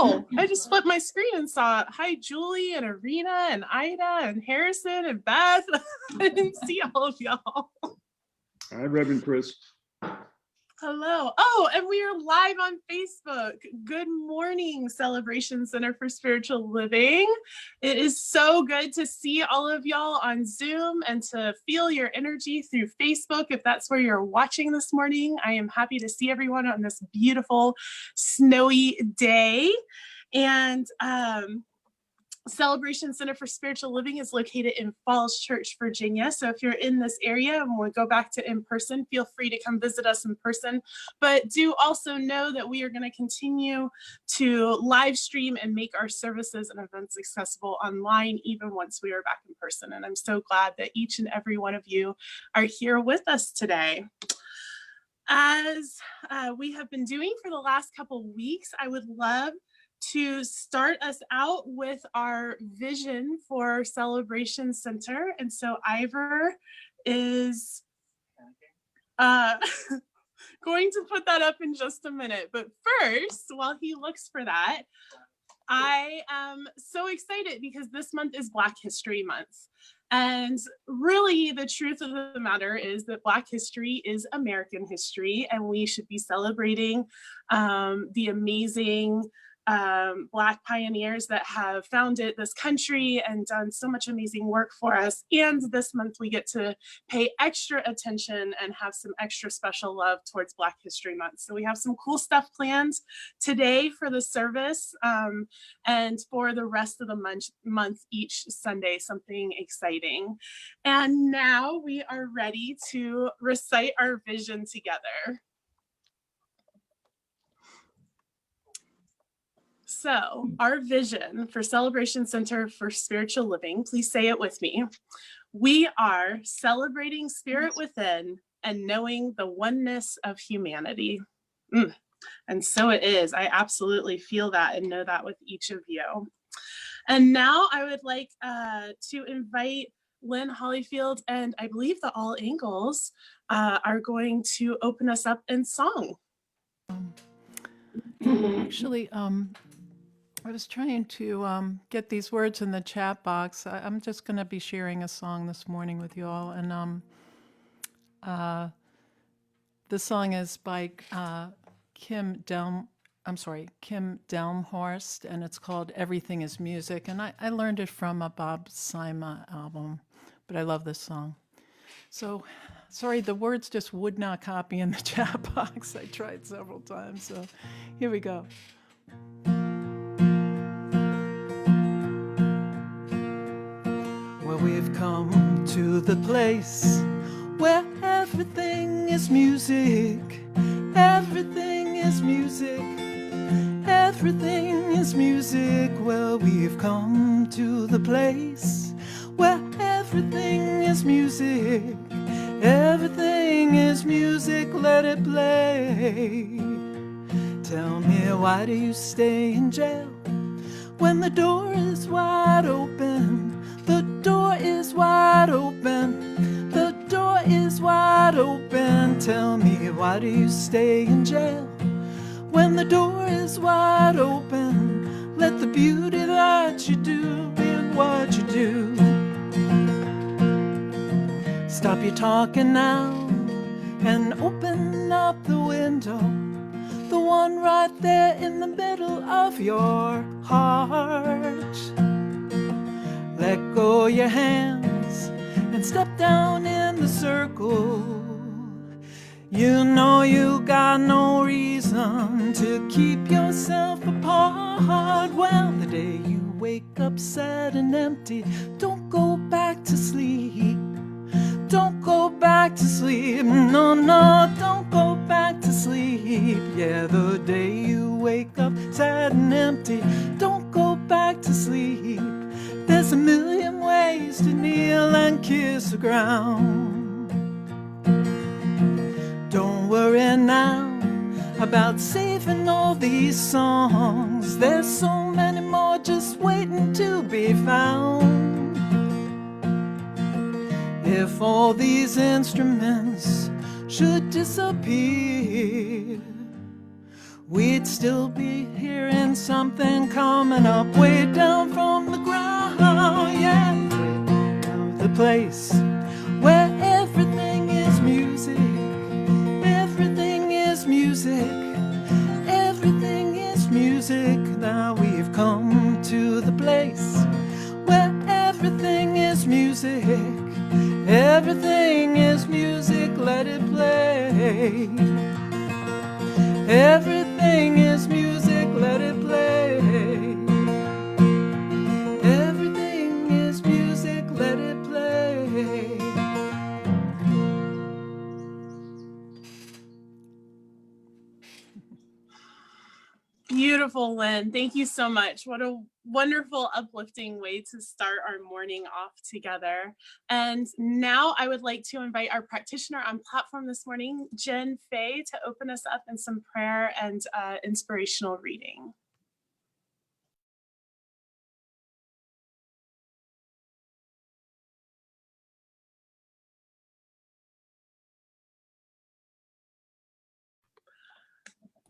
Oh, I just flipped my screen and saw, hi, Julie and Arena and Ida and Harrison and Beth. I didn't see all of y'all. Hi, Reverend Chris. Hello. Oh, and we are live on Facebook. Good morning, Celebration Center for Spiritual Living. It is so good to see all of y'all on Zoom and to feel your energy through Facebook. If that's where you're watching this morning, I am happy to see everyone on this beautiful snowy day. And Celebration Center for Spiritual Living is located in Falls Church, Virginia. So if you're in this area and we go back to in person, feel free to come visit us in person. But do also know that we are going to continue to live stream and make our services and events accessible online, even once we are back in person. And I'm so glad that each and every one of you are here with us today. As we have been doing for the last couple of weeks, I would love to start us out with our vision for Celebration Center. And so Ivor is going to put that up in just a minute. But first, while he looks for that, I am so excited because this month is Black History Month. And really, the truth of the matter is that Black history is American history, and we should be celebrating the amazing Black pioneers that have founded this country and done so much amazing work for us. And this month we get to pay extra attention and have some extra special love towards Black History Month. So we have some cool stuff planned today for the service and for the rest of the month each Sunday, something exciting. And now we are ready to recite our vision together. So our vision for Celebration Center for Spiritual Living, please say it with me. We are celebrating spirit within and knowing the oneness of humanity. And so it is. I absolutely feel that and know that with each of you. And now I would like to invite Lynn Hollyfield and I believe the All Angles are going to open us up in song. Actually, I was trying to get these words in the chat box. I'm just going to be sharing a song this morning with you all. And the song is by Kim Delmhorst, and it's called Everything is Music. And I learned it from a Bob Sima album, but I love this song. So, sorry, the words just would not copy in the chat box. I tried several times, so here we go. Well, we've come to the place where everything is music. Everything is music. Everything is music. Well, we've come to the place where everything is music. Everything is music, let it play. Tell me, why do you stay in jail when the door is wide open? The door is wide open. The door is wide open. Tell me, why do you stay in jail when the door is wide open? Let the beauty that you do be what you do. Stop your talking now and open up the window, the one right there in the middle of your heart. Let go your hands and step down in the circle. You know you got no reason to keep yourself apart. Well, the day you wake up sad and empty, don't go back to sleep. Don't go back to sleep. No, no, don't go back to sleep. Yeah, the day you wake up sad and empty, don't go back to sleep. There's a million ways to kneel and kiss the ground. Don't worry now about saving all these songs. There's so many more just waiting to be found. If all these instruments should disappear, we'd still be hearing something coming up way down from the ground. Yeah, the place where everything is music, everything is music, everything is music. Now we've come to the place where everything is music, everything is music, let it play. Everything is music, let it play. Everything is music, let it play. Beautiful, Lynn. Thank you so much. What a wonderful, uplifting way to start our morning off together. And now I would like to invite our practitioner on platform this morning, Jen Fay, to open us up in some prayer and inspirational reading.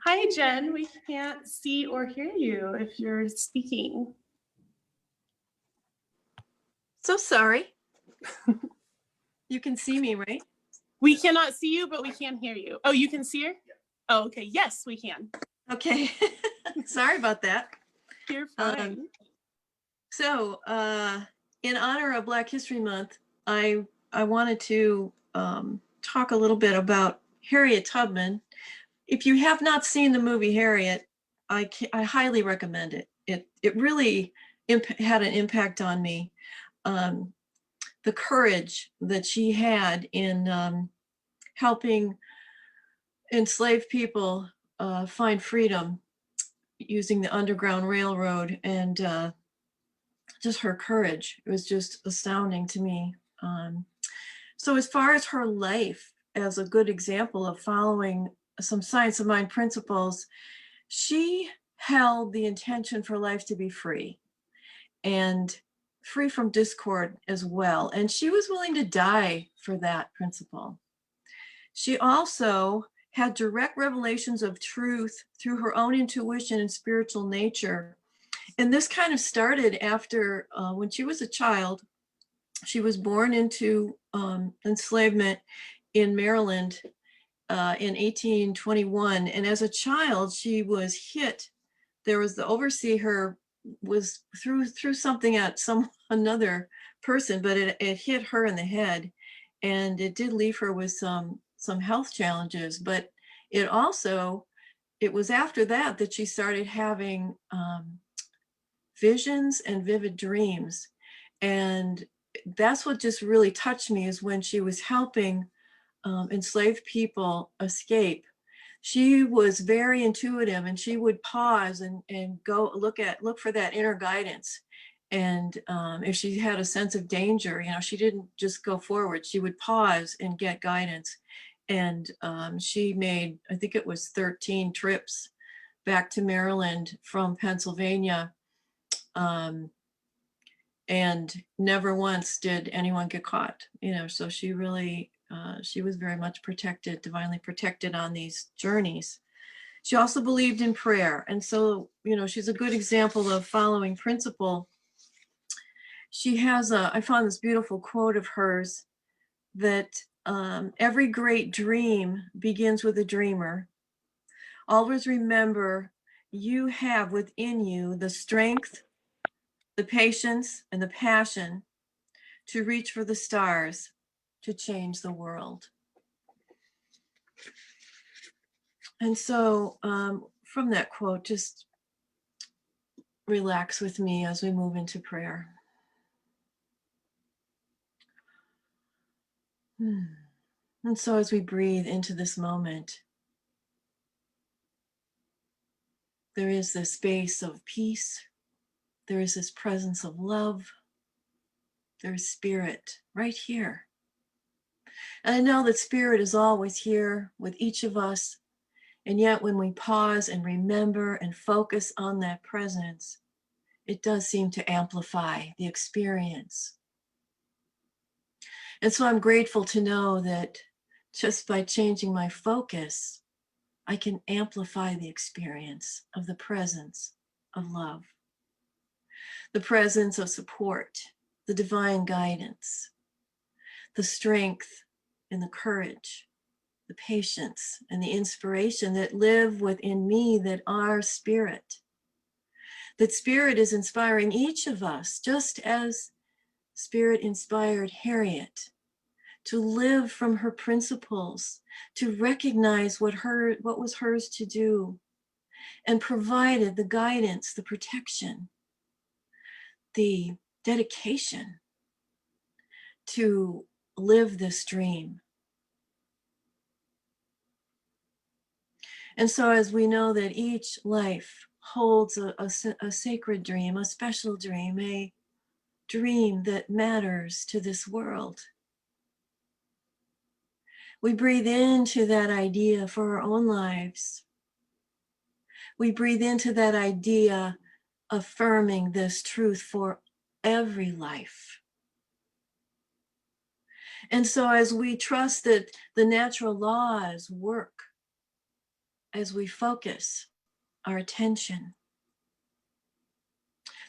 Hi, Jen. We can't see or hear you if you're speaking. So sorry. You can see me, right? We cannot see you, but we can hear you. Oh, you can see her? Oh, okay. Yes, we can. Okay. Sorry about that. You're fine. In honor of Black History Month, I wanted to talk a little bit about Harriet Tubman. If you have not seen the movie Harriet, I highly recommend it. It really had an impact on me. The courage that she had in helping enslaved people find freedom using the Underground Railroad, and just her courage, it was just astounding to me. So as far as her life as a good example of following some science of mind principles, she held the intention for life to be free and free from discord as well. And she was willing to die for that principle. She also had direct revelations of truth through her own intuition and spiritual nature. And this kind of started after when she was a child. She was born into enslavement in Maryland in 1821. And as a child, she was hit. There was the overseer was threw something at another person, but it hit her in the head, and it did leave her with some health challenges. But it was after that she started having visions and vivid dreams. And that's what just really touched me, is when she was helping enslaved people escape. She was very intuitive, and she would pause and go look for that inner guidance. And if she had a sense of danger, she didn't just go forward. She would pause and get guidance. And she made, I think it was 13 trips back to Maryland from Pennsylvania. And never once did anyone get caught, so she really, she was very much protected, divinely protected on these journeys. She also believed in prayer. And so, she's a good example of following principle. She has I found this beautiful quote of hers that every great dream begins with a dreamer. Always remember, you have within you the strength, the patience, and the passion to reach for the stars, to change the world. And so from that quote, just relax with me as we move into prayer. And so as we breathe into this moment, there is this space of peace. There is this presence of love. There is spirit right here. And I know that spirit is always here with each of us. And yet when we pause and remember and focus on that presence, it does seem to amplify the experience. And so I'm grateful to know that just by changing my focus, I can amplify the experience of the presence of love, the presence of support, the divine guidance, the strength and the courage, the patience and the inspiration that live within me, that are spirit. That spirit is inspiring each of us, just as spirit inspired Harriet to live from her principles, to recognize what was hers to do, and provided the guidance, the protection, the dedication to live this dream. And so as we know that each life holds a sacred dream, a special dream, a dream that matters to this world, we breathe into that idea for our own lives. We breathe into that idea, affirming this truth for every life. And so as we trust that the natural laws work, as we focus our attention,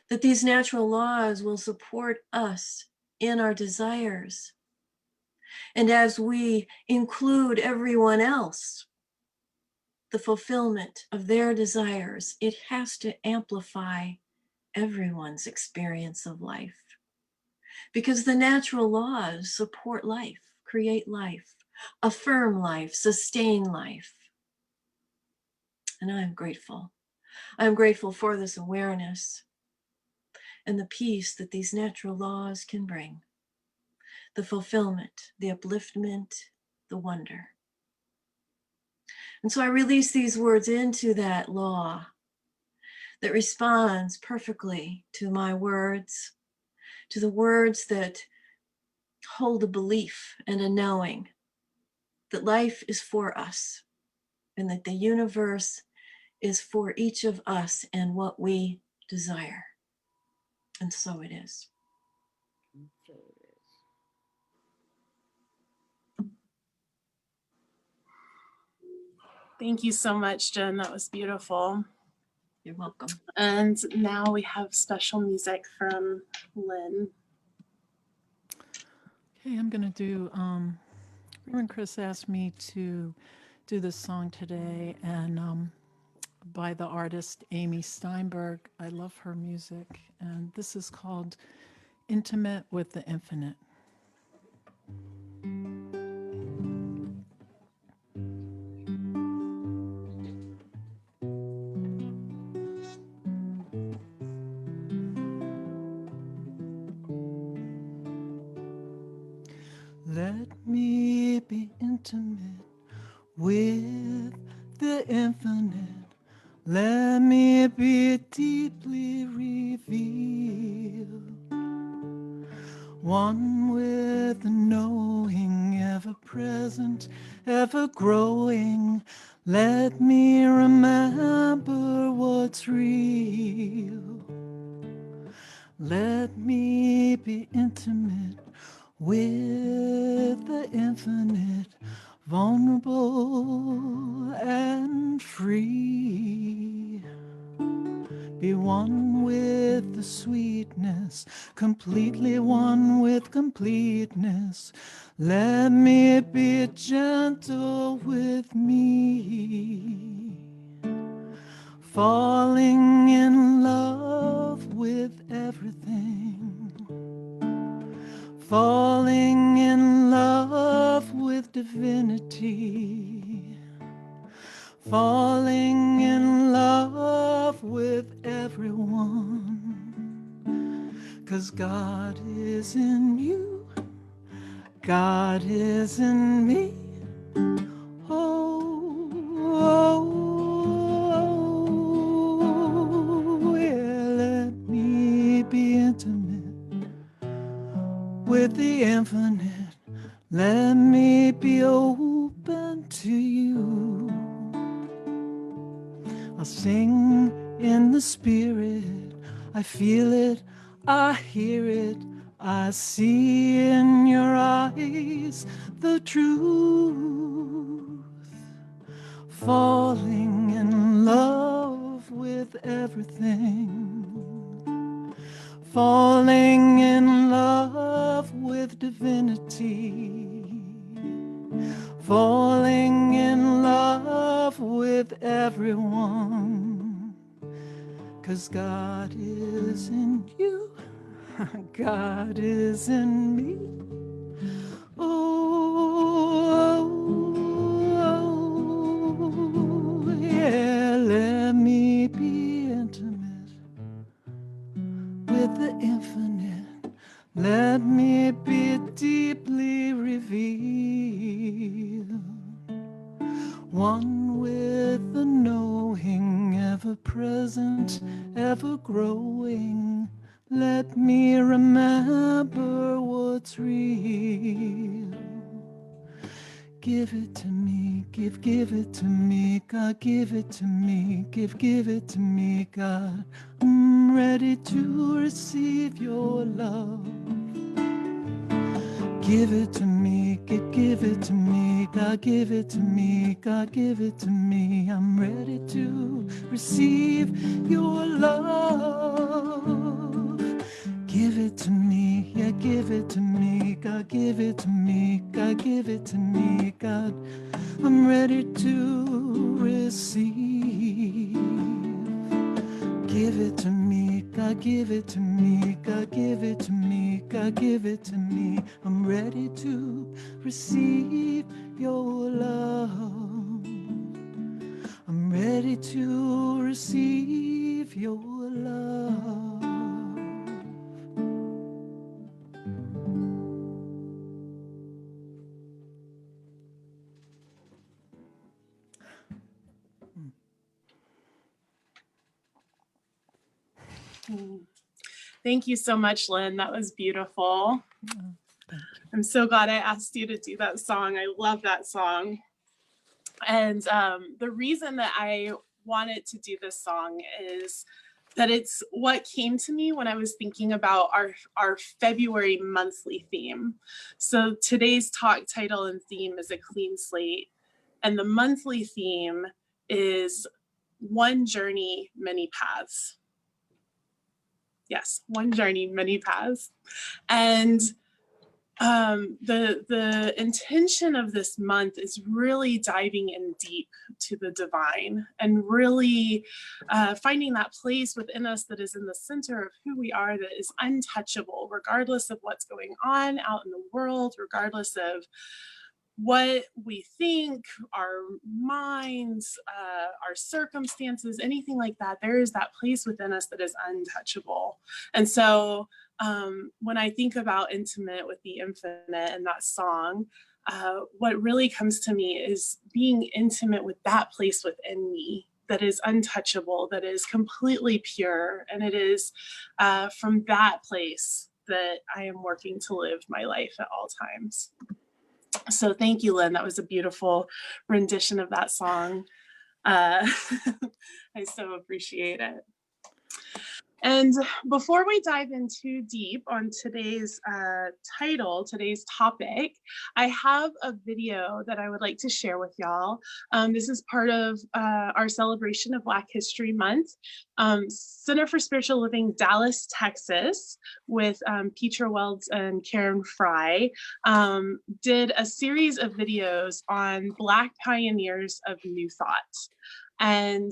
that these natural laws will support us in our desires. And as we include everyone else, the fulfillment of their desires, it has to amplify everyone's experience of life. Because the natural laws support life, create life, affirm life, sustain life. And I'm grateful. I'm grateful for this awareness and the peace that these natural laws can bring, the fulfillment, the upliftment, the wonder. And so I release these words into that law that responds perfectly to my words, to the words that hold a belief and a knowing that life is for us and that the universe is for each of us and what we desire. And so it is. Thank you so much, Jen. That was beautiful. You're welcome. And now we have special music from Lynn. Okay, I'm going to do, Reverend Chris asked me to do this song today, and by the artist Amy Steinberg. I love her music, and this is called Intimate with the Infinite. Let me be intimate with the infinite. Let me be deeply revealed. One with the knowing, ever present, ever growing. Let me remember what's real. Let me be intimate with the infinite, vulnerable and free. Be one with the sweetness, completely one with completeness. Let me be gentle with me. Falling in love with everything. Falling in love with divinity. Falling in love with everyone. 'Cause God is in you, God is in me. Oh, yeah, let me be intimate with the infinite. Let me be open to you. I'll sing in the spirit. I feel it, I hear it, I see in your eyes the truth. falling in love with everything, falling in love with divinity, falling in love with everyone, 'cause God is in you, God is in me. Oh, yeah, let me be intimate with the infinite. Let me be deeply revealed, one with the knowing, ever present, ever growing. Let me remember what's real. Give it to me, give it to me, God, give it to me, give it to me, God. I'm ready to receive your love. Give it to me, give it to me, God, give it to me, God, give it to me. I'm ready to receive your love. Give it to me, yeah, give it to me, God, give it to me, God, give it to me, God. I'm ready to receive. Give it to me, God, give it to me, God, give it to me, God, give it to me. I'm ready to receive your love. I'm ready to receive your love. Thank you so much, Lynn. That was beautiful. I'm so glad I asked you to do that song. I love that song. And the reason that I wanted to do this song is that it's what came to me when I was thinking about our February monthly theme. So today's talk title and theme is A Clean Slate. And the monthly theme is One Journey, Many Paths. Yes, one journey, many paths. And the intention of this month is really diving in deep to the divine and really finding that place within us that is in the center of who we are, that is untouchable, regardless of what's going on out in the world, regardless of what we think, our minds, our circumstances, anything like that. There is that place within us that is untouchable. And so when I think about intimate with the infinite and that song, what really comes to me is being intimate with that place within me that is untouchable, that is completely pure. And it is from that place that I am working to live my life at all times. So thank you, Lynn. That was a beautiful rendition of that song. I so appreciate it. And before we dive in too deep on today's title, today's topic, I have a video that I would like to share with y'all. This is part of our celebration of Black History Month. Center for Spiritual Living, Dallas, Texas, with Petra Welds and Karen Fry, did a series of videos on Black pioneers of New Thought. And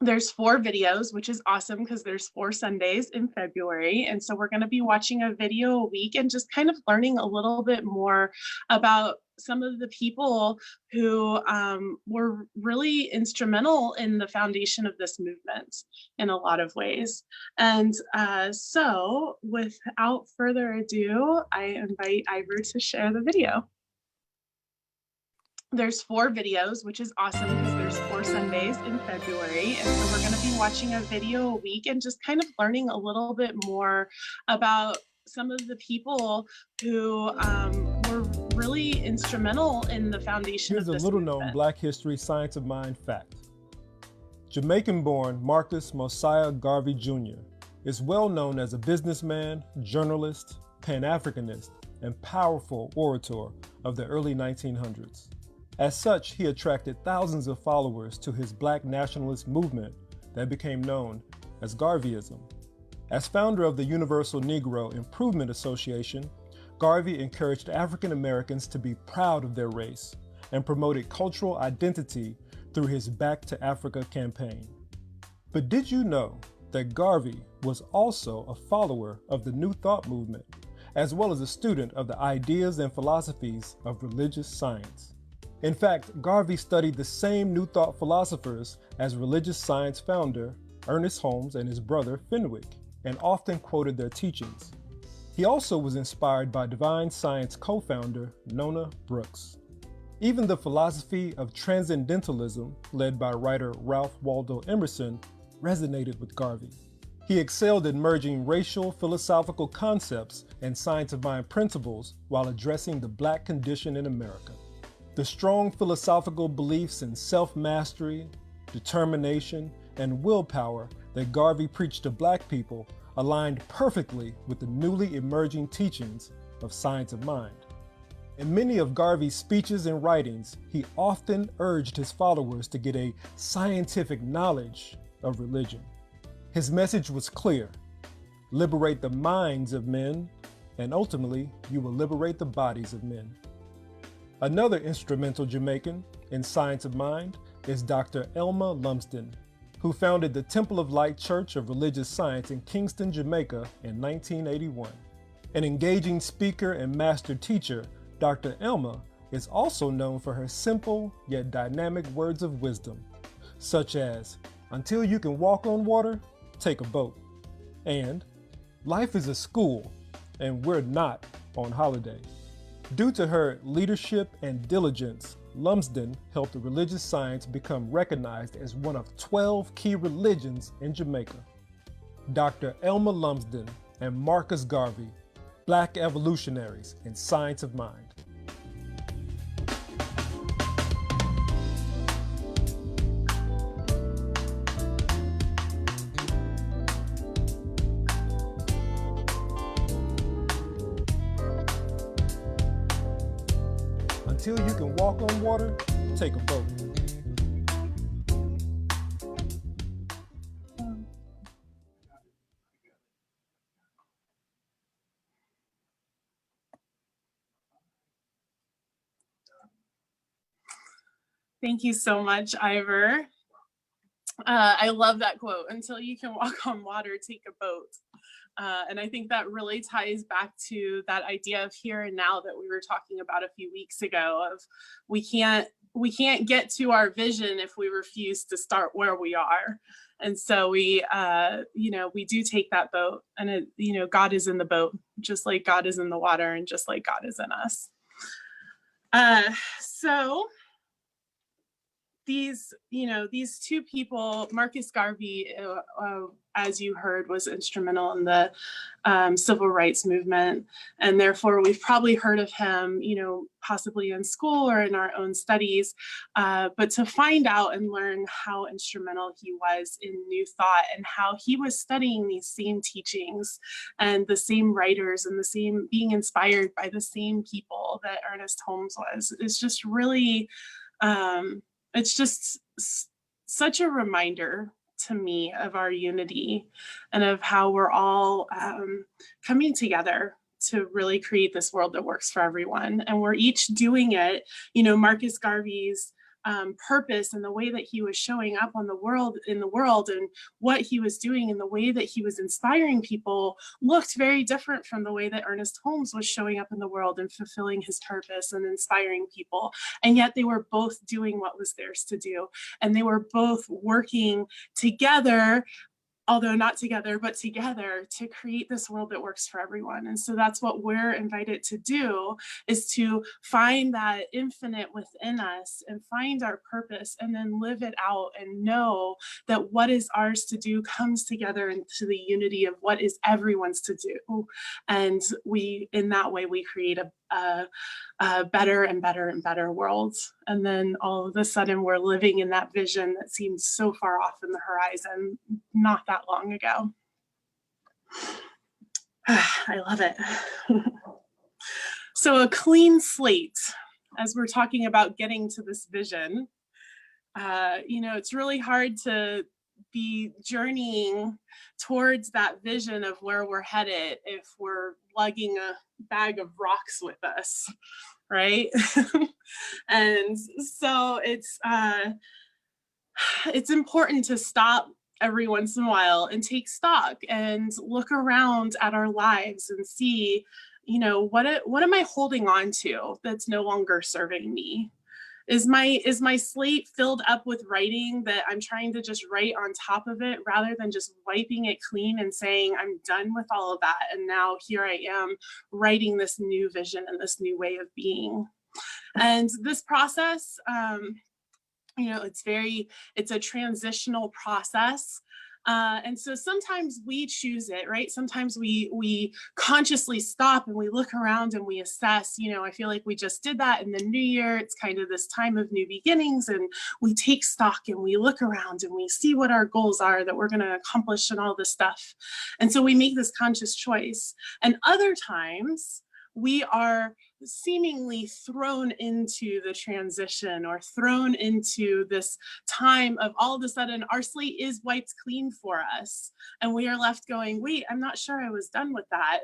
there's 4 videos, which is awesome because there's 4 Sundays in February. And so we're going to be watching a video a week and just kind of learning a little bit more about some of the people who were really instrumental in the foundation of this movement in a lot of ways. And so without further ado, I invite Ivor to share the video. There's 4 videos, which is awesome because there's 4 Sundays in February. And so we're going to be watching a video a week and just kind of learning a little bit more about some of the people who were really instrumental in the foundation of this Here's a little known movement. Black History Science of Mind fact. Jamaican-born Marcus Mosiah Garvey Jr. is well known as a businessman, journalist, Pan-Africanist, and powerful orator of the early 1900s. As such, he attracted thousands of followers to his Black nationalist movement that became known as Garveyism. As founder of the Universal Negro Improvement Association, Garvey encouraged African Americans to be proud of their race and promoted cultural identity through his Back to Africa campaign. But did you know that Garvey was also a follower of the New Thought movement, as well as a student of the ideas and philosophies of religious science? In fact, Garvey studied the same New Thought philosophers as religious science founder Ernest Holmes and his brother Fenwick, and often quoted their teachings. He also was inspired by divine science co-founder Nona Brooks. Even the philosophy of transcendentalism, led by writer Ralph Waldo Emerson, resonated with Garvey. He excelled in merging racial philosophical concepts and science of mind principles while addressing the Black condition in America. The strong philosophical beliefs in self-mastery, determination, and willpower that Garvey preached to Black people aligned perfectly with the newly emerging teachings of science of mind. In many of Garvey's speeches and writings, he often urged his followers to get a scientific knowledge of religion. His message was clear: liberate the minds of men, and ultimately you will liberate the bodies of men. Another instrumental Jamaican in science of mind is Dr. Elma Lumsden, who founded the Temple of Light Church of Religious Science in Kingston, Jamaica in 1981. An engaging speaker and master teacher, Dr. Elma is also known for her simple yet dynamic words of wisdom, such as, "Until you can walk on water, take a boat," and "Life is a school, and we're not on holiday." Due to her leadership and diligence, Lumsden helped religious science become recognized as one of 12 key religions in Jamaica. Dr. Elma Lumsden and Marcus Garvey, Black evolutionaries in science of mind. Until you can walk on water, take a boat. Thank you so much, Ivor. I love that quote, "Until you can walk on water, take a boat." And I think that really ties back to that idea of here and now that we were talking about a few weeks ago of we can't get to our vision if we refuse to start where we are. And so we do take that boat, and God is in the boat, just like God is in the water, and just like God is in us. So these two people, Marcus Garvey, as you heard, was instrumental in the civil rights movement, and therefore we've probably heard of him, possibly in school or in our own studies. But to find out and learn how instrumental he was in New Thought and how he was studying these same teachings and the same writers and the same being inspired by the same people that Ernest Holmes was, is just really. It's just such a reminder to me of our unity and of how we're all coming together to really create this world that works for everyone. And we're each doing it. Marcus Garvey's purpose and the way that he was showing up in the world and what he was doing and the way that he was inspiring people looked very different from the way that Ernest Holmes was showing up in the world and fulfilling his purpose and inspiring people. And yet they were both doing what was theirs to do. And they were both working together, although not together, but together, to create this world that works for everyone. And so that's what we're invited to do, is to find that infinite within us and find our purpose and then live it out and know that what is ours to do comes together into the unity of what is everyone's to do. And in that way, we create a better and better and better world. And then all of a sudden we're living in that vision that seems so far off in the horizon not that long ago. I love it. So A Clean Slate. as we're talking about getting to this vision, it's really hard to be journeying towards that vision of where we're headed if we're lugging a bag of rocks with us, right? And so it's important to stop every once in a while and take stock and look around at our lives and see, what am I holding on to that's no longer serving me? Is my slate filled up with writing that I'm trying to just write on top of it rather than just wiping it clean and saying, I'm done with all of that. And now here I am writing this new vision and this new way of being. And this process, it's a transitional process. And so sometimes we choose it, right? Sometimes we consciously stop and we look around and we assess, I feel like we just did that in the new year. It's kind of this time of new beginnings, and we take stock and we look around and we see what our goals are that we're going to accomplish and all this stuff. And so we make this conscious choice. And other times we are seemingly thrown into the transition or thrown into this time of all of a sudden our slate is wiped clean for us. And we are left going, wait, I'm not sure I was done with that.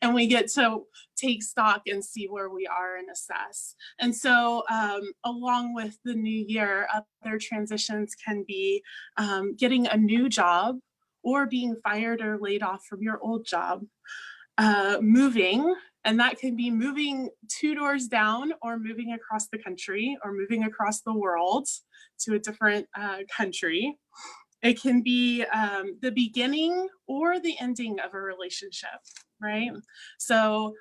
And we get to take stock and see where we are and assess. And so along with the new year, other transitions can be getting a new job or being fired or laid off from your old job. Moving, and that can be moving 2 doors down or moving across the country or moving across the world to a different country. It can be the beginning or the ending of a relationship, right? So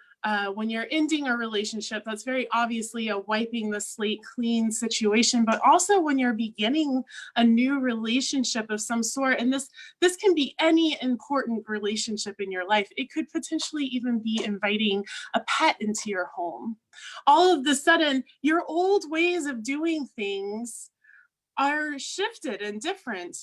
when you're ending a relationship, that's very obviously a wiping the slate clean situation, but also when you're beginning a new relationship of some sort, and this can be any important relationship in your life. It could potentially even be inviting a pet into your home. All of a sudden, your old ways of doing things are shifted and different.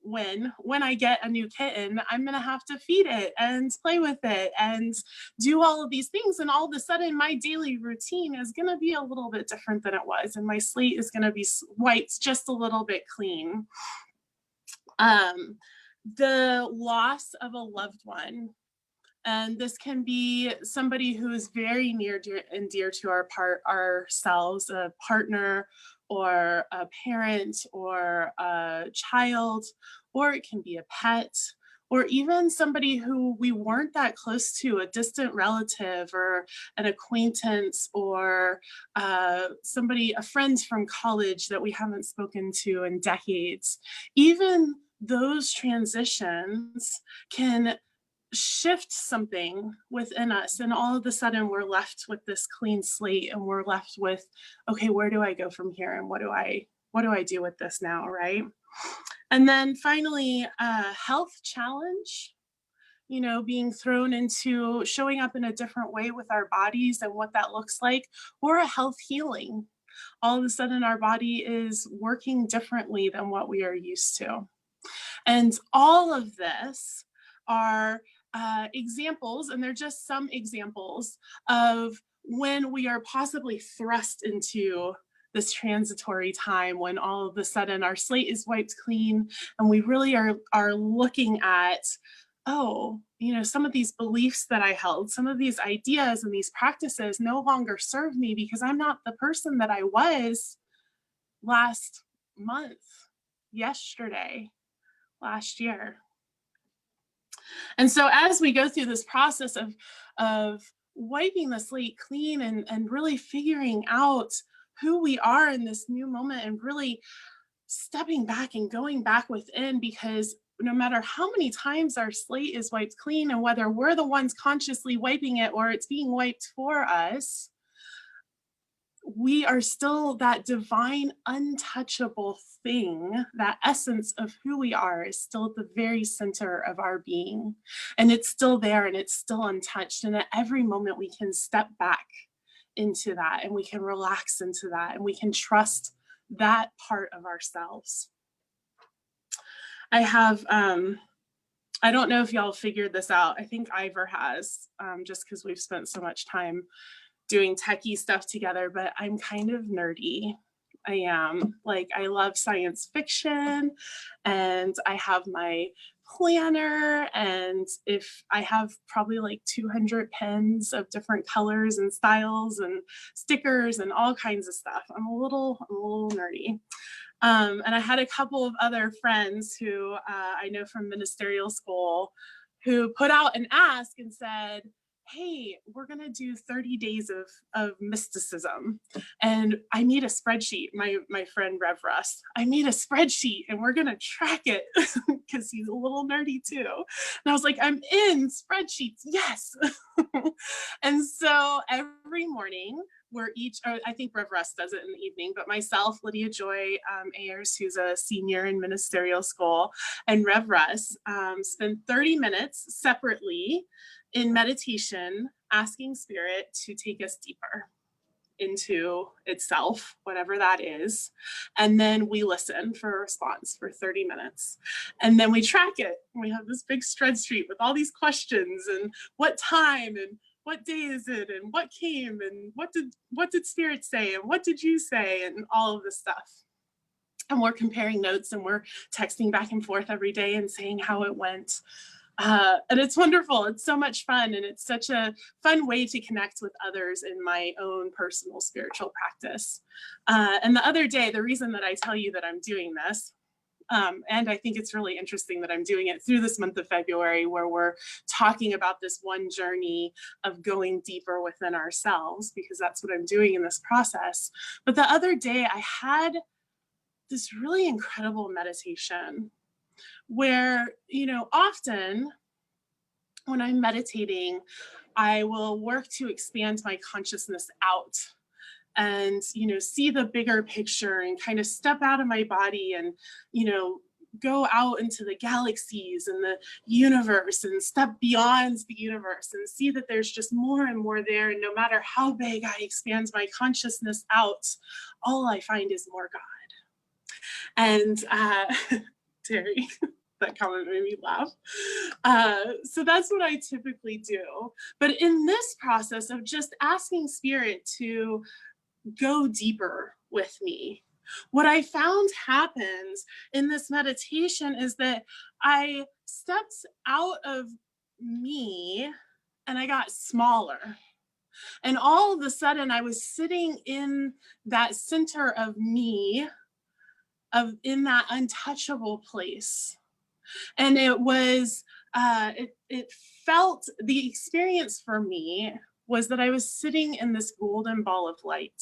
When I get a new kitten, I'm gonna have to feed it and play with it and do all of these things. And all of a sudden my daily routine is gonna be a little bit different than it was. And my slate is gonna be wiped just a little bit clean. The loss of a loved one. And this can be somebody who is very near and dear to ourselves, a partner or a parent or a child, or it can be a pet, or even somebody who we weren't that close to, a distant relative or an acquaintance, or a friend from college that we haven't spoken to in decades. Even those transitions can shift something within us, and all of a sudden we're left with this clean slate, and we're left with, okay, where do I go from here, and what do I do with this now, right? And then finally, health challenge, being thrown into showing up in a different way with our bodies and what that looks like, or a health healing. All of a sudden our body is working differently than what we are used to. And all of this are examples, and they're just some examples of when we are possibly thrust into this transitory time, when all of a sudden our slate is wiped clean and we really are looking at, some of these beliefs that I held, some of these ideas and these practices no longer serve me because I'm not the person that I was last month, yesterday, last year. And so as we go through this process of wiping the slate clean and really figuring out who we are in this new moment, and really stepping back and going back within, because no matter how many times our slate is wiped clean, and whether we're the ones consciously wiping it or it's being wiped for us, we are still that divine, untouchable thing. That essence of who we are is still at the very center of our being. And it's still there, and it's still untouched. And at every moment we can step back into that, and we can relax into that, and we can trust that part of ourselves. I have, I don't know if y'all figured this out. I think Ivor has, just because we've spent so much time doing techie stuff together, but I'm kind of nerdy. I am. Like, I love science fiction, and I have my planner, and if I have probably like 200 pens of different colors and styles and stickers and all kinds of stuff. I'm a little nerdy. And I had a couple of other friends who I know from ministerial school who put out an ask and said, hey, we're gonna do 30 days of mysticism. And I made a spreadsheet, my friend Rev Russ, I made a spreadsheet and we're gonna track it because he's a little nerdy too. And I was like, I'm in spreadsheets, yes. And so every morning, we're each, or I think Rev Russ does it in the evening, but myself, Lydia Joy Ayers, who's a senior in ministerial school, and Rev Russ spend 30 minutes separately in meditation, asking Spirit to take us deeper into itself, whatever that is. And then we listen for a response for 30 minutes. And then we track it. We have this big spreadsheet with all these questions and what time and what day is it and what came and what did Spirit say and what did you say and all of this stuff. And we're comparing notes and we're texting back and forth every day and saying how it went. And it's wonderful. It's so much fun. And it's such a fun way to connect with others in my own personal spiritual practice. And the other day, the reason that I tell you that I'm doing this, and I think it's really interesting that I'm doing it through this month of February, where we're talking about this one journey of going deeper within ourselves, because that's what I'm doing in this process. But the other day I had this really incredible meditation where, often when I'm meditating, I will work to expand my consciousness out and, see the bigger picture and kind of step out of my body and, go out into the galaxies and the universe and step beyond the universe and see that there's just more and more there. And no matter how big I expand my consciousness out, all I find is more God. And Terry, that comment made me laugh. So that's what I typically do. But in this process of just asking Spirit to go deeper with me, what I found happens in this meditation is that I stepped out of me and I got smaller. And all of a sudden I was sitting in that center of me, in that untouchable place. And it was, it felt, the experience for me was that I was sitting in this golden ball of light.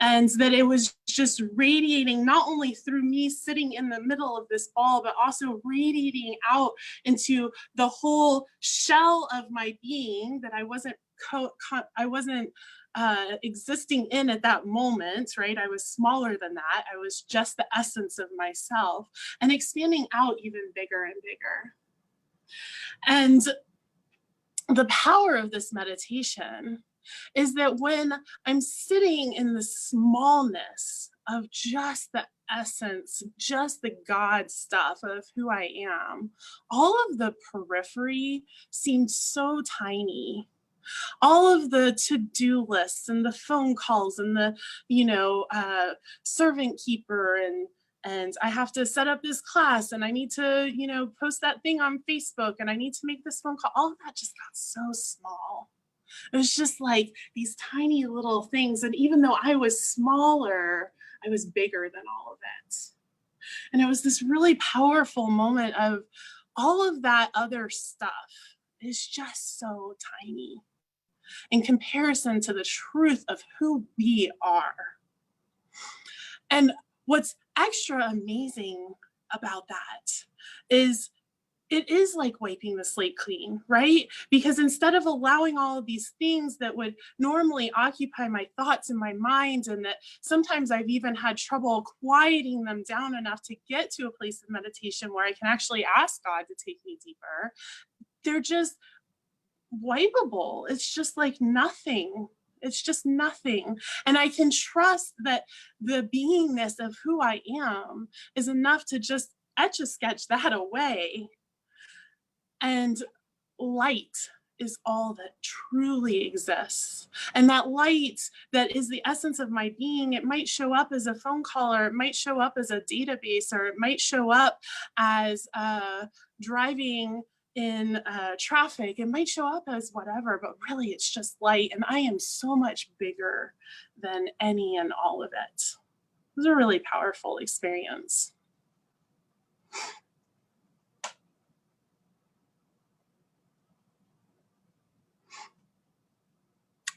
And that it was just radiating not only through me sitting in the middle of this ball, but also radiating out into the whole shell of my being that I wasn't existing in at that moment, right? I was smaller than that. I was just the essence of myself and expanding out even bigger and bigger. And the power of this meditation is that when I'm sitting in the smallness of just the essence, just the God stuff of who I am, all of the periphery seems so tiny. All of the to-do lists and the phone calls and the, servant keeper and I have to set up this class and I need to, post that thing on Facebook and I need to make this phone call. All of that just got so small. It was just like these tiny little things. And even though I was smaller, I was bigger than all of it. And it was this really powerful moment of all of that other stuff is just so tiny in comparison to the truth of who we are. And what's extra amazing about that is it is like wiping the slate clean, right? Because instead of allowing all of these things that would normally occupy my thoughts and my mind, and that sometimes I've even had trouble quieting them down enough to get to a place of meditation where I can actually ask God to take me deeper, they're just wipeable. It's just like nothing. It's just nothing. And I can trust that the beingness of who I am is enough to just etch a sketch that away. And light is all that truly exists. And that light that is the essence of my being, it might show up as a phone call, or it might show up as a database, or it might show up as driving in traffic. It might show up as whatever, but really it's just light. And I am so much bigger than any and all of it. It was a really powerful experience.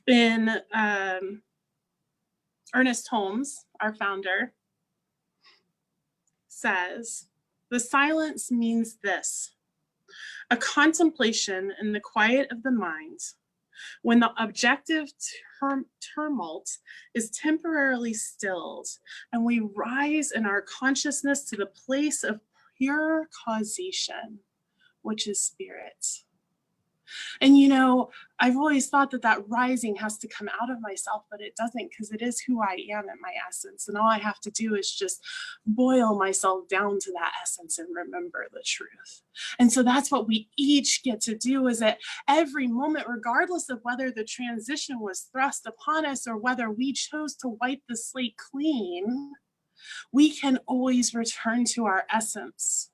In Ernest Holmes, our founder, says, "The silence means this: a contemplation in the quiet of the mind, when the objective tumult is temporarily stilled, and we rise in our consciousness to the place of pure causation, which is spirit." And you know, I've always thought that that rising has to come out of myself, but it doesn't, because it is who I am at my essence. And all I have to do is just boil myself down to that essence and remember the truth. And so that's what we each get to do, is at every moment, regardless of whether the transition was thrust upon us or whether we chose to wipe the slate clean, we can always return to our essence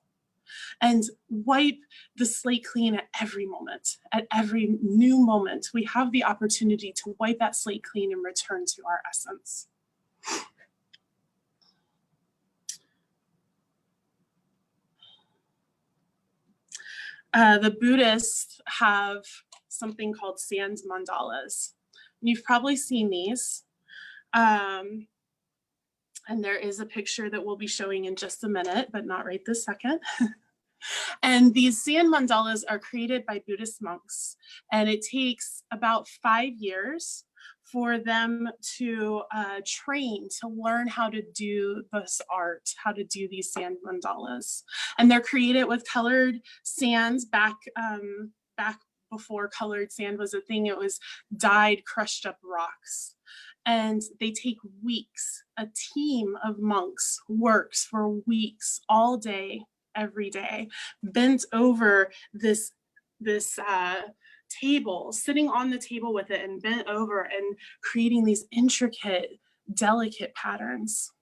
and wipe the slate clean at every moment. At every new moment, we have the opportunity to wipe that slate clean and return to our essence. The Buddhists have something called sand mandalas. You've probably seen these. And there is a picture that we'll be showing in just a minute, but not right this second. And these sand mandalas are created by Buddhist monks, and it takes about 5 years for them to train to learn how to do this art, how to do these sand mandalas. And they're created with colored sands back before colored sand was a thing. It was dyed, crushed up rocks. And they take weeks. A team of monks works for weeks, all day, every day, bent over this table, sitting on the table with it and bent over and creating these intricate, delicate patterns.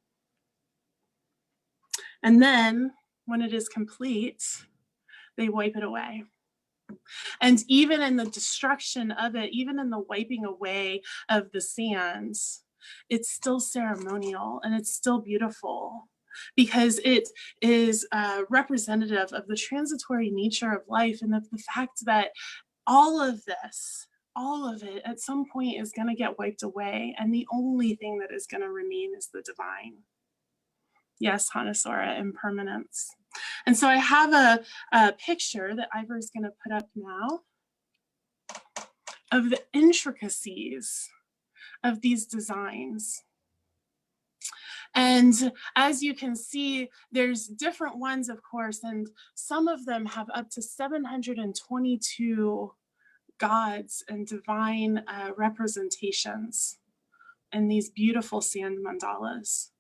And then when it is complete, they wipe it away. And even in the destruction of it, even in the wiping away of the sands, it's still ceremonial and it's still beautiful, because it is representative of the transitory nature of life, and of the fact that all of this, all of it at some point is going to get wiped away, and the only thing that is going to remain is the divine. Yes, Hanasora, impermanence. And so I have a picture that Ivor's going to put up now of the intricacies of these designs. And as you can see, there's different ones, of course, and some of them have up to 722 gods and divine representations in these beautiful sand mandalas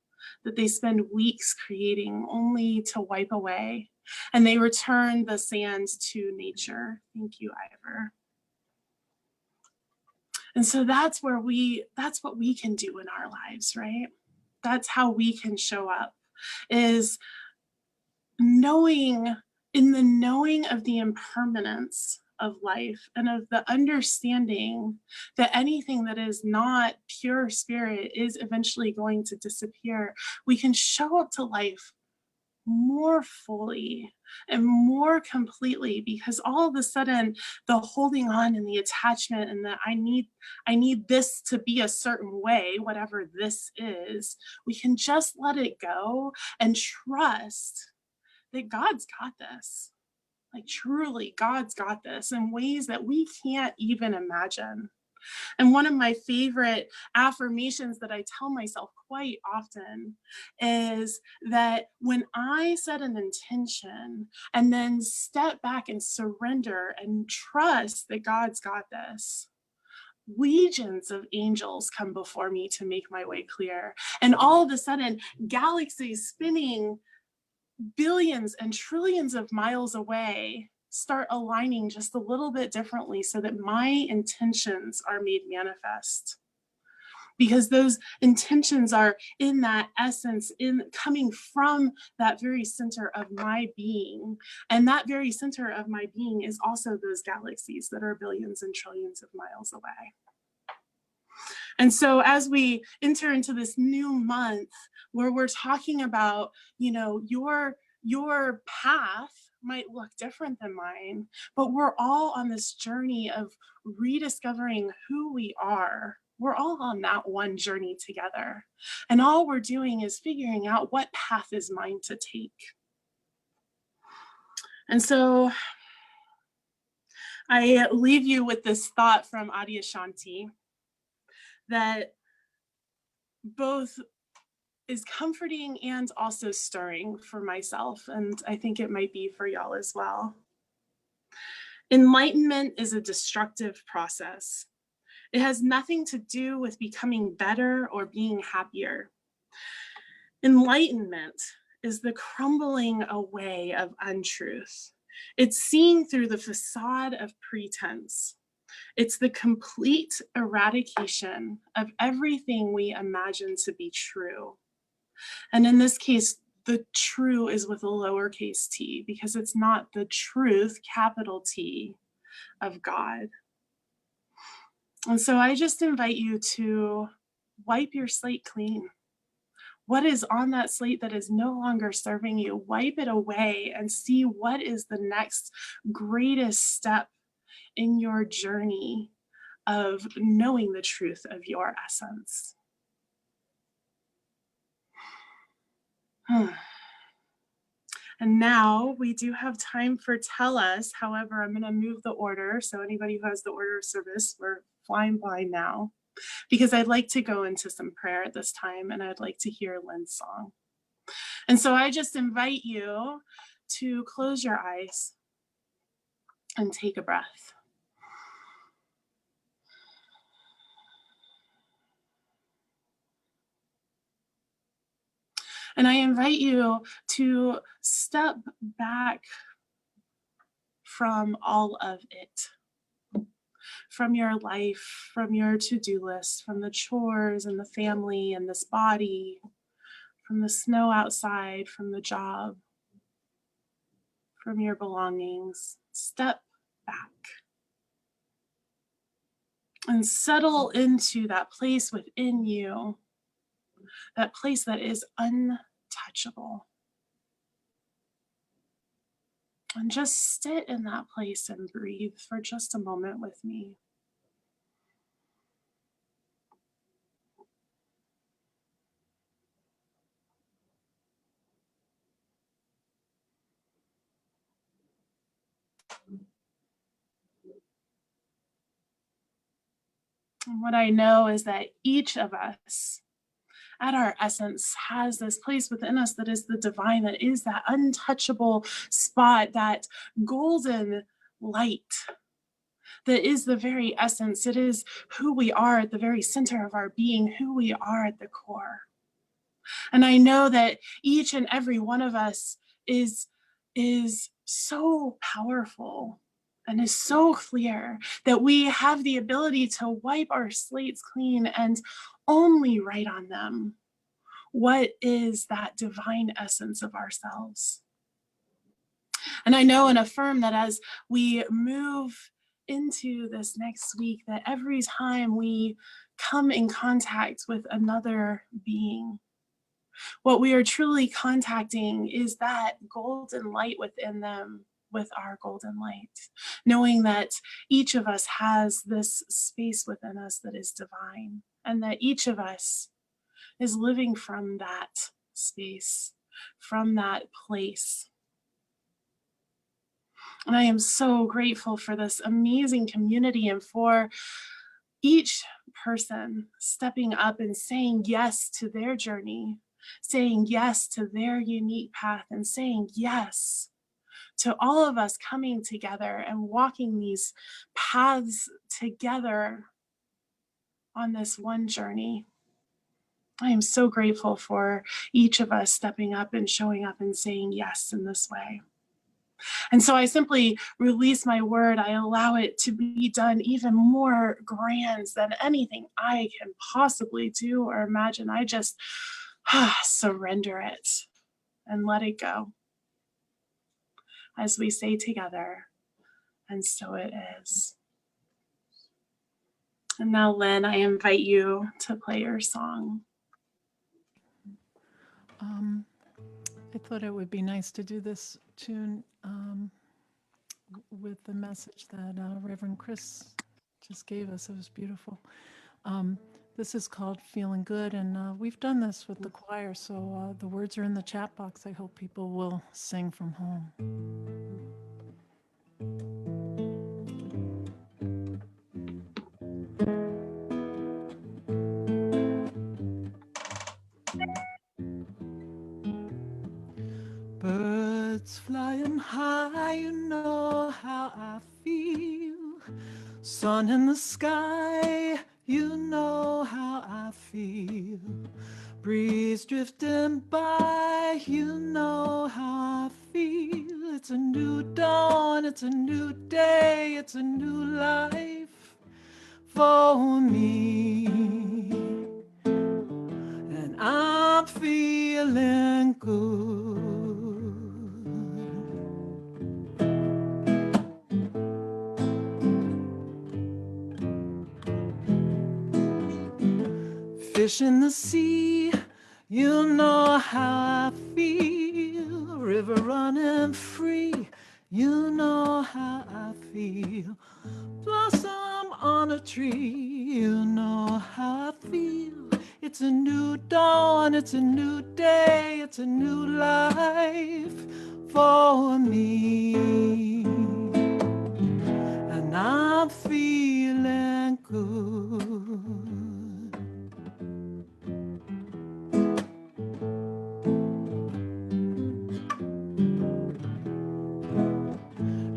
that they spend weeks creating, only to wipe away. And they return the sand to nature. Thank you, Ivor. And so that's what we can do in our lives, right? That's how we can show up, is knowing, in the knowing of the impermanence of life, and of the understanding that anything that is not pure spirit is eventually going to disappear. We can show up to life more fully and more completely, because all of a sudden the holding on and the attachment and the I need this to be a certain way, whatever this is, we can just let it go and trust that God's got this. Like, truly, God's got this in ways that we can't even imagine. And one of my favorite affirmations that I tell myself quite often is that when I set an intention and then step back and surrender and trust that God's got this, legions of angels come before me to make my way clear. And all of a sudden, galaxies spinning billions and trillions of miles away start aligning just a little bit differently so that my intentions are made manifest. Because those intentions are in that essence, in coming from that very center of my being. And that very center of my being is also those galaxies that are billions and trillions of miles away. And so as we enter into this new month where we're talking about, you know, your path might look different than mine, but we're all on this journey of rediscovering who we are. We're all on that one journey together. And all we're doing is figuring out what path is mine to take. And so I leave you with this thought from Adyashanti that both is comforting and also stirring for myself. And I think it might be for y'all as well. Enlightenment is a destructive process. It has nothing to do with becoming better or being happier. Enlightenment is the crumbling away of untruth. It's seeing through the facade of pretense. It's the complete eradication of everything we imagine to be true. And in this case, the true is with a lowercase t, because it's not the truth, capital T, of God. And so I just invite you to wipe your slate clean. What is on that slate that is no longer serving you? Wipe it away and see what is the next greatest step in your journey of knowing the truth of your essence. And now we do have time for Tell Us. However, I'm going to move the order. So anybody who has the order of service, we're flying blind now, because I'd like to go into some prayer at this time, and I'd like to hear Lynn's song. And so I just invite you to close your eyes and take a breath. And I invite you to step back from all of it. From your life, from your to-do list, from the chores and the family and this body, from the snow outside, from the job, from your belongings. Step back and settle into that place within you, that place that is untouchable. And just sit in that place and breathe for just a moment with me. And what I know is that each of us, at our essence, has this place within us that is the divine, that is that untouchable spot, that golden light, that is the very essence. It is who we are at the very center of our being, who we are at the core. And I know that each and every one of us is so powerful and is so clear that we have the ability to wipe our slates clean and only write on them what is that divine essence of ourselves. And I know and affirm that as we move into this next week, that every time we come in contact with another being, what we are truly contacting is that golden light within them with our golden light, knowing that each of us has this space within us that is divine, and that each of us is living from that space, from that place. And I am so grateful for this amazing community and for each person stepping up and saying yes to their journey, saying yes to their unique path, and saying yes to all of us coming together and walking these paths together on this one journey. I am so grateful for each of us stepping up and showing up and saying yes in this way. And so I simply release my word. I allow it to be done even more grand than anything I can possibly do or imagine. I just surrender it and let it go. As we say together, and so it is. And now, Lynn, I invite you to play your song. I thought it would be nice to do this tune with the message that Reverend Chris just gave us. It was beautiful. This is called Feeling Good, and we've done this with the choir, so the words are in the chat box. I hope people will sing from home. Birds flying high, you know how I feel. Sun in the sky, you know how I feel. Breeze drifting by, you know how I feel. It's a new dawn, it's a new day, it's a new life for me. And I'm feeling good. Fish in the sea, you know how I feel. River running free, you know how I feel. Blossom on a tree, you know how I feel. It's a new dawn, it's a new day, it's a new life for me. And I'm feeling good.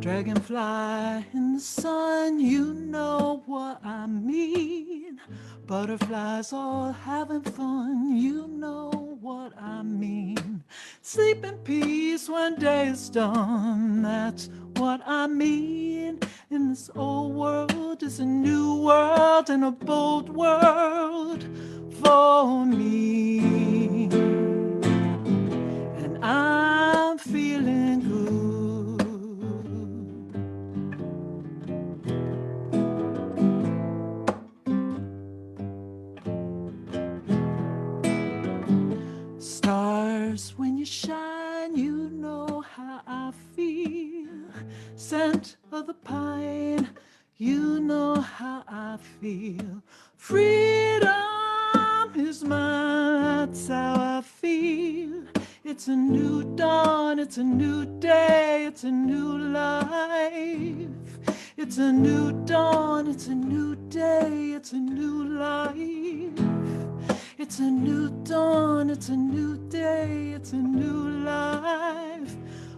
Dragonfly in the sun, you know what I mean. Butterflies all having fun, you know what I mean. Sleep in peace when day is done, that's what I mean. In this old world is a new world and a bold world for me. And I'm feeling good. Stars, when you shine, you know how I feel. Scent of the pine, you know how I feel. Freedom is mine, that's how I feel. It's a new dawn, it's a new day, it's a new life. It's a new dawn, it's a new day, it's a new life. It's a new dawn, it's a new day, it's a new life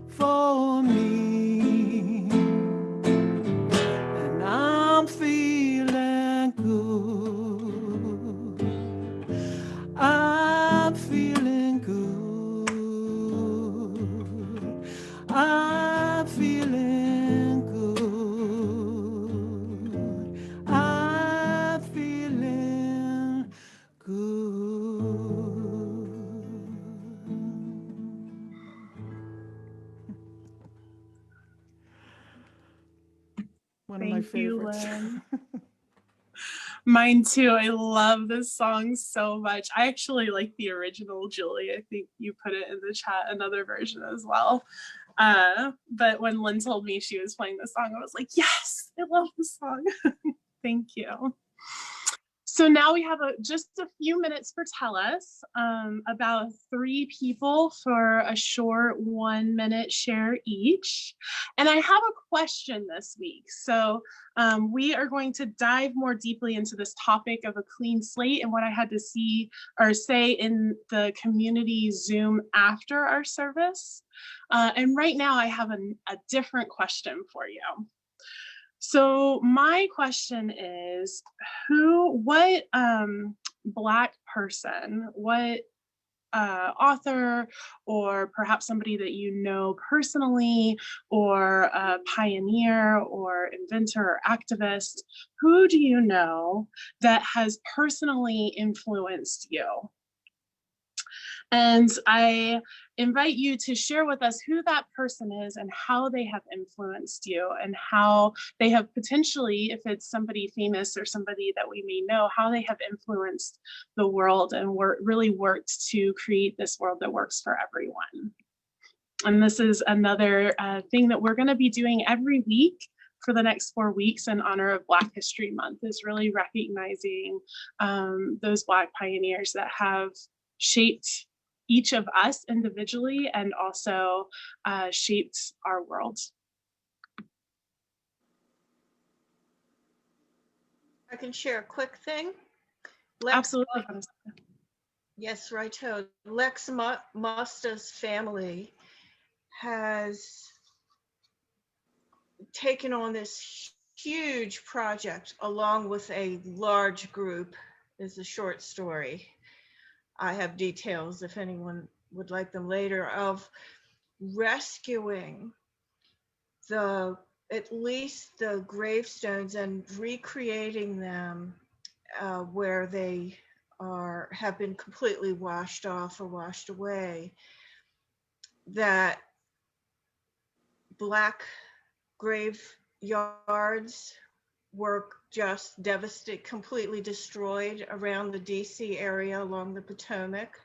for me. And I'm feeling good. I'm feeling good. I'm feeling good. I'm feeling good. One of my Thank you, favorites. Lynn. Mine too. I love this song so much. I actually like the original, Julie. I think you put it in the chat, another version as well. But when Lynn told me she was playing this song, I was like, yes, I love this song. Thank you. So now we have just a few minutes for Tell Us, about 3 people for a short 1-minute share each. And I have a question this week. So we are going to dive more deeply into this topic of a clean slate and what I had to see or say in the community Zoom after our service. And right now I have a different question for you. So my question is, what Black person, what author, or perhaps somebody that you know personally, or a pioneer or inventor or activist? Who do you know that has personally influenced you? And I invite you to share with us who that person is and how they have influenced you, and how they have potentially, if it's somebody famous or somebody that we may know, how they have influenced the world and really worked to create this world that works for everyone. And this is another thing that we're going to be doing every week for the next 4 weeks in honor of Black History Month, is really recognizing those Black pioneers that have shaped each of us individually and also shaped our world. I can share a quick thing. Absolutely. Yes, righto. Lex Mosta's family has taken on this huge project along with a large group. Is a short story. I have details if anyone would like them later, of rescuing at least the gravestones and recreating them where they have been completely washed off or washed away. That Black graveyards were just devastated, completely destroyed around the DC area along the Potomac.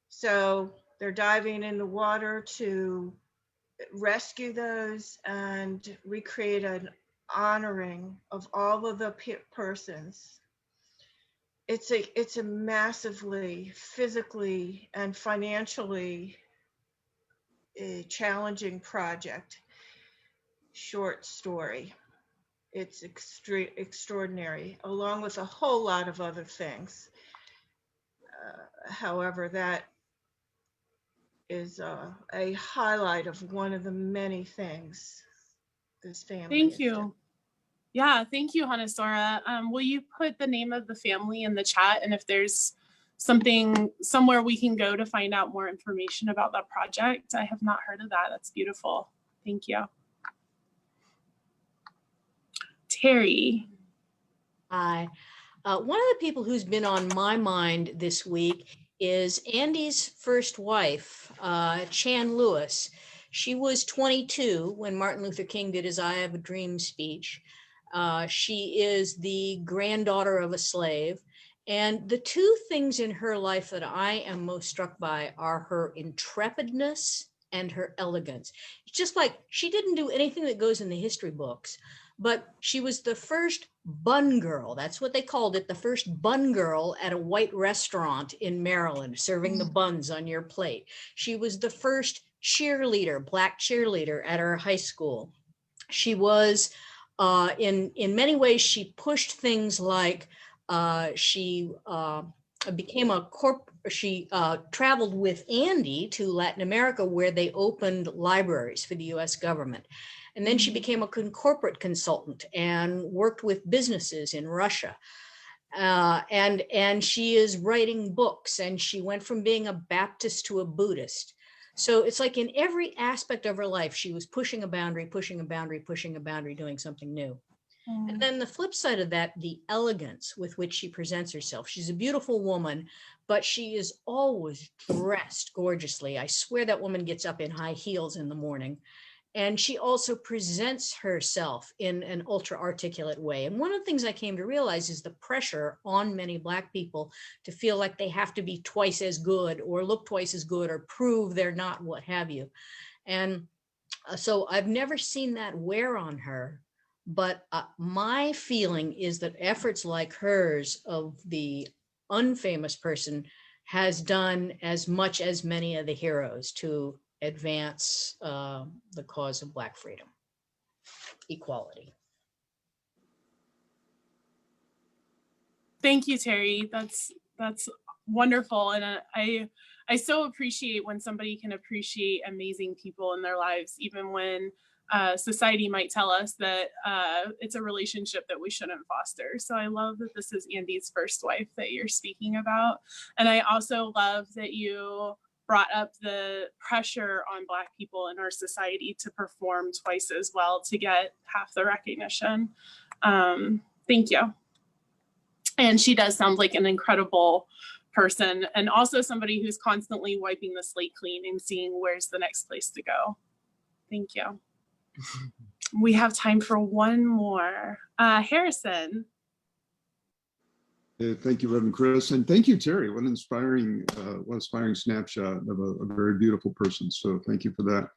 So they're diving in the water to rescue those and recreate an honoring of all of the persons. It's a massively physically and financially challenging project. Short story. It's extraordinary, along with a whole lot of other things. However, that is a highlight of one of the many things this family Thank has you. done. Yeah, thank you, Hanasora. Will you put the name of the family in the chat? And if there's somewhere we can go to find out more information about that project? I have not heard of that. That's beautiful. Thank you. Terry. Hi. One of the people who's been on my mind this week is Andy's first wife, Chan Lewis. She was 22 when Martin Luther King did his I Have a Dream speech. She is the granddaughter of a slave. And the two things in her life that I am most struck by are her intrepidness and her elegance. It's just like she didn't do anything that goes in the history books, but she was the first bun girl. That's what they called it, the first bun girl at a white restaurant in Maryland, serving the buns on your plate. She was the first cheerleader, Black cheerleader at her high school. She was, in many ways, she pushed things like she traveled with Andy to Latin America, where they opened libraries for the US government. And then she became a corporate consultant and worked with businesses in Russia. And she is writing books, and she went from being a Baptist to a Buddhist. So it's like in every aspect of her life, she was pushing a boundary, pushing a boundary, pushing a boundary, doing something new. And then the flip side of that, the elegance with which she presents herself. She's a beautiful woman, but she is always dressed gorgeously. I swear that woman gets up in high heels in the morning. And she also presents herself in an ultra articulate way. And one of the things I came to realize is the pressure on many Black people to feel like they have to be twice as good or look twice as good or prove they're not what have you. And so I've never seen that wear on her. But my feeling is that efforts like hers of the unfamous person has done as much as many of the heroes to advance the cause of Black freedom, equality. Thank you, Terry. That's wonderful. And I so appreciate when somebody can appreciate amazing people in their lives, even when society might tell us that it's a relationship that we shouldn't foster. So I love that this is Andy's first wife that you're speaking about. And I also love that you brought up the pressure on Black people in our society to perform twice as well to get half the recognition. Thank you. And she does sound like an incredible person, and also somebody who's constantly wiping the slate clean and seeing where's the next place to go. Thank you. We have time for one more. Harrison. Thank you, Reverend Chris, and thank you, Terry. What an inspiring snapshot of a very beautiful person. So thank you for that.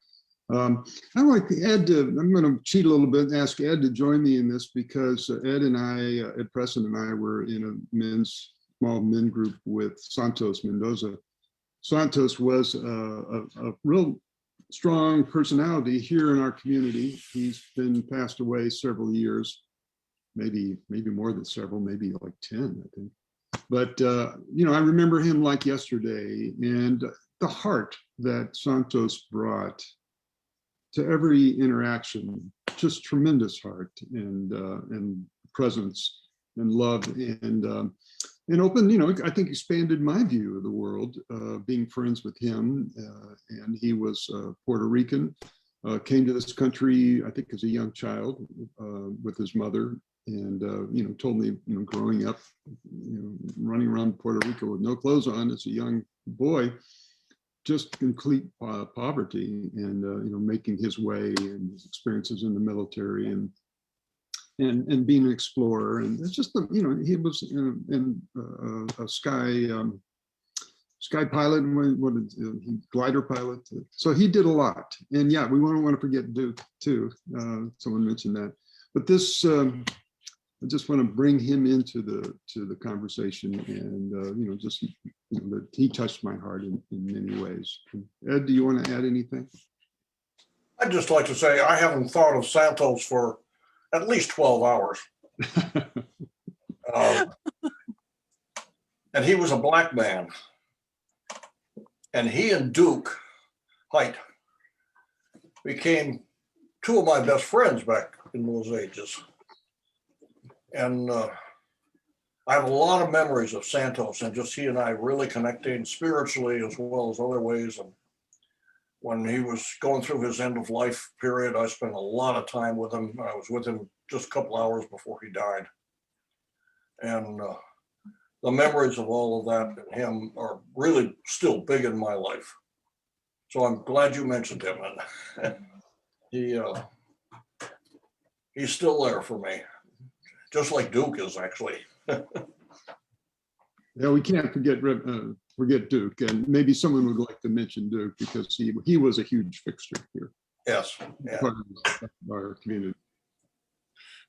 I'd like Ed I'm going to cheat a little bit and ask Ed to join me in this, because Ed and I, Ed Preston and I, were in a small men group with Santos Mendoza. Santos was a real strong personality here in our community. He's been passed away several years, maybe more than several, maybe like 10, I think. But I remember him like yesterday, and the heart that Santos brought to every interaction, just tremendous heart and presence and love, and open, I think expanded my view of the world, being friends with him. And he was Puerto Rican, came to this country, I think as a young child, with his mother, and told me, growing up, running around Puerto Rico with no clothes on as a young boy, just complete poverty, and making his way, and his experiences in the military, and being an explorer. And it's just, he was a sky pilot, and glider pilot. So he did a lot. And yeah, we won't want to forget Duke too. Someone mentioned that. But this, I just want to bring him into the conversation, and that he touched my heart in many ways. Ed, do you want to add anything? I'd just like to say I haven't thought of Santos for at least 12 hours. And he was a Black man. And he and Duke Height became two of my best friends back in those ages. And I have a lot of memories of Santos, and just he and I really connecting spiritually as well as other ways. And when he was going through his end of life period, I spent a lot of time with him. I was with him just a couple hours before he died. And the memories of all of that and him are really still big in my life. So I'm glad you mentioned him. And he's still there for me, just like Duke is, actually. Yeah, we can't forget Duke, and maybe someone would like to mention Duke, because he was a huge fixture here. Yes, yeah. Part of our community.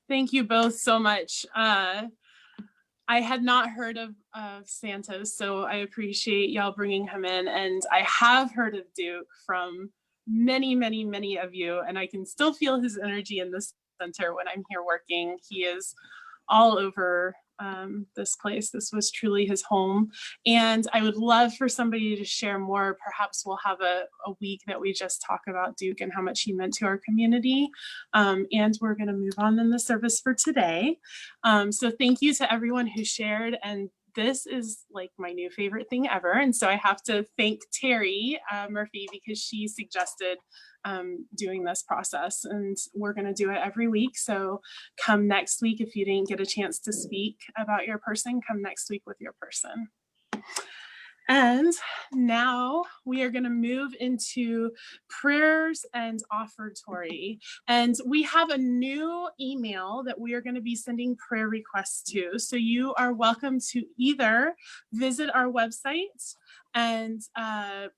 Thank you both so much. I had not heard of Santos, so I appreciate y'all bringing him in. And I have heard of Duke from many, many, many of you, and I can still feel his energy in this center when I'm here working. He is all over this place. This was truly his home. And I would love for somebody to share more. Perhaps we'll have a week that we just talk about Duke and how much he meant to our community. And we're going to move on in the service for today. So thank you to everyone who shared. And this is like my new favorite thing ever. And so I have to thank Terry Murphy, because she suggested doing this process, and we're going to do it every week. So come next week. If you didn't get a chance to speak about your person, come next week with your person. And now we are going to move into prayers and offertory. And we have a new email that we are going to be sending prayer requests to. So you are welcome to either visit our website and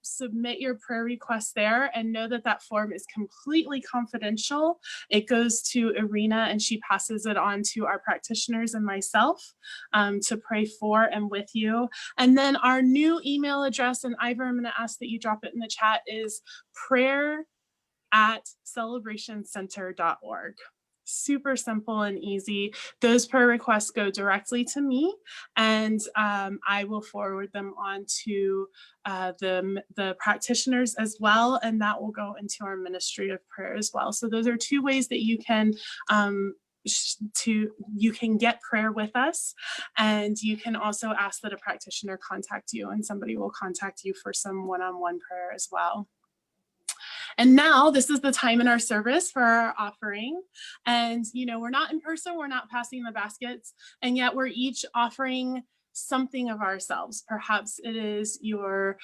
submit your prayer request there, and know that that form is completely confidential. It goes to Irina, and she passes it on to our practitioners and myself to pray for and with you. And then our new email address, and Ivor, I'm going to ask that you drop it in the chat, is prayer@celebrationcenter.org. super simple and easy. Those prayer requests go directly to me, and I will forward them on to the practitioners as well, and that will go into our ministry of prayer as well. So those are two ways that you can you can get prayer with us, and you can also ask that a practitioner contact you, and somebody will contact you for some one-on-one prayer as well. And now this is the time in our service for our offering. And, you know, we're not in person, we're not passing the baskets, and yet we're each offering something of ourselves. Perhaps it is your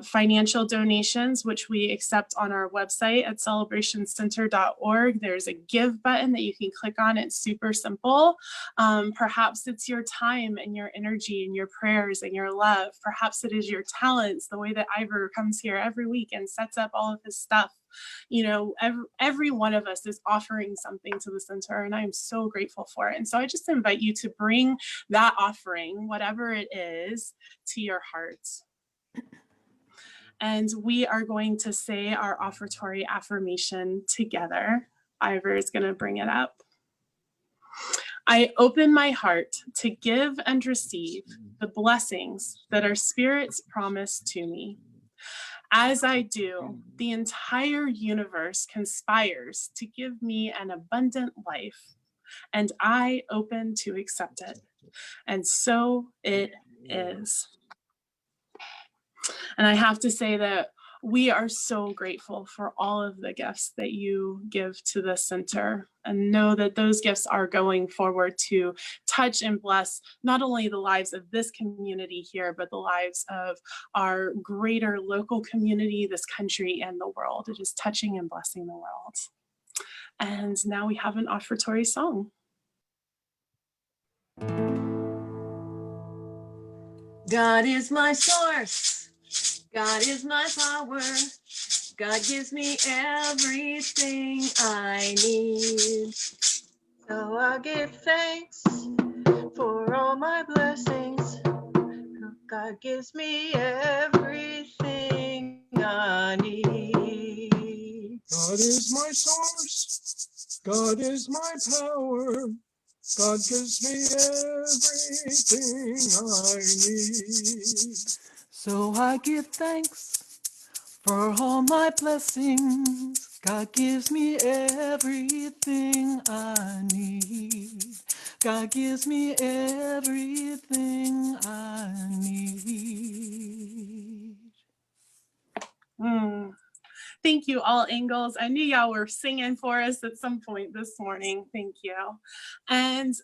financial donations, which we accept on our website at celebrationcenter.org. There's a give button that you can click on. It's super simple. Perhaps it's your time and your energy and your prayers and your love. Perhaps it is your talents, the way that Ivor comes here every week and sets up all of his stuff. You know, every one of us is offering something to the center, and I'm so grateful for it. And so I just invite you to bring that offering, whatever it is, to your hearts. And we are going to say our offertory affirmation together. Ivor is going to bring it up. I open my heart to give and receive the blessings that our spirits promise to me. As I do, the entire universe conspires to give me an abundant life, and I open to accept it. And so it is. And I have to say that we are so grateful for all of the gifts that you give to the center, and know that those gifts are going forward to touch and bless not only the lives of this community here, but the lives of our greater local community, this country, and the world. It is touching and blessing the world. And now we have an offertory song. God is my source. God is my power. God gives me everything I need. So I give thanks for all my blessings. God gives me everything I need. God is my source. God is my power. God gives me everything I need. So I give thanks for all my blessings. God gives me everything I need. God gives me everything I need. Thank you, all angles. I knew y'all were singing for us at some point this morning. Thank you. And